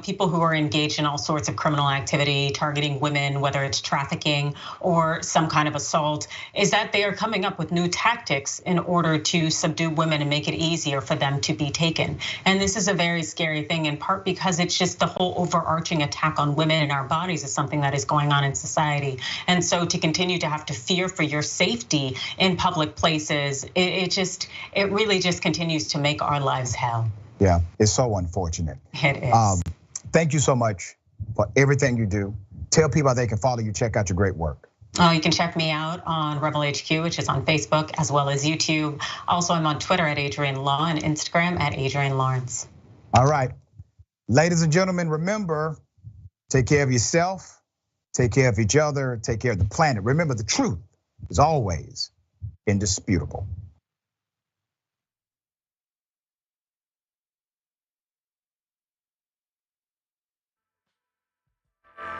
people who are engaged in all sorts of criminal activity, targeting women, whether it's trafficking or some kind of assault, is that they are coming up with new tactics in order to subdue women and make it easier for them to be taken. And this is a very scary thing, in part because it's just the whole overarching attack on women and our bodies is something that is going on in society. And so to continue to have to fear for your safety in public places, it really just continues to make our lives hell. Yeah, it's so unfortunate. It is. Thank you so much for everything you do. Tell people how they can follow you, check out your great work. You can check me out on Rebel HQ, which is on Facebook as well as YouTube. Also, I'm on Twitter at Adrienne Law and Instagram at Adrienne Lawrence. All right. Ladies and gentlemen, remember, take care of yourself, take care of each other, take care of the planet. Remember, the truth is always indisputable.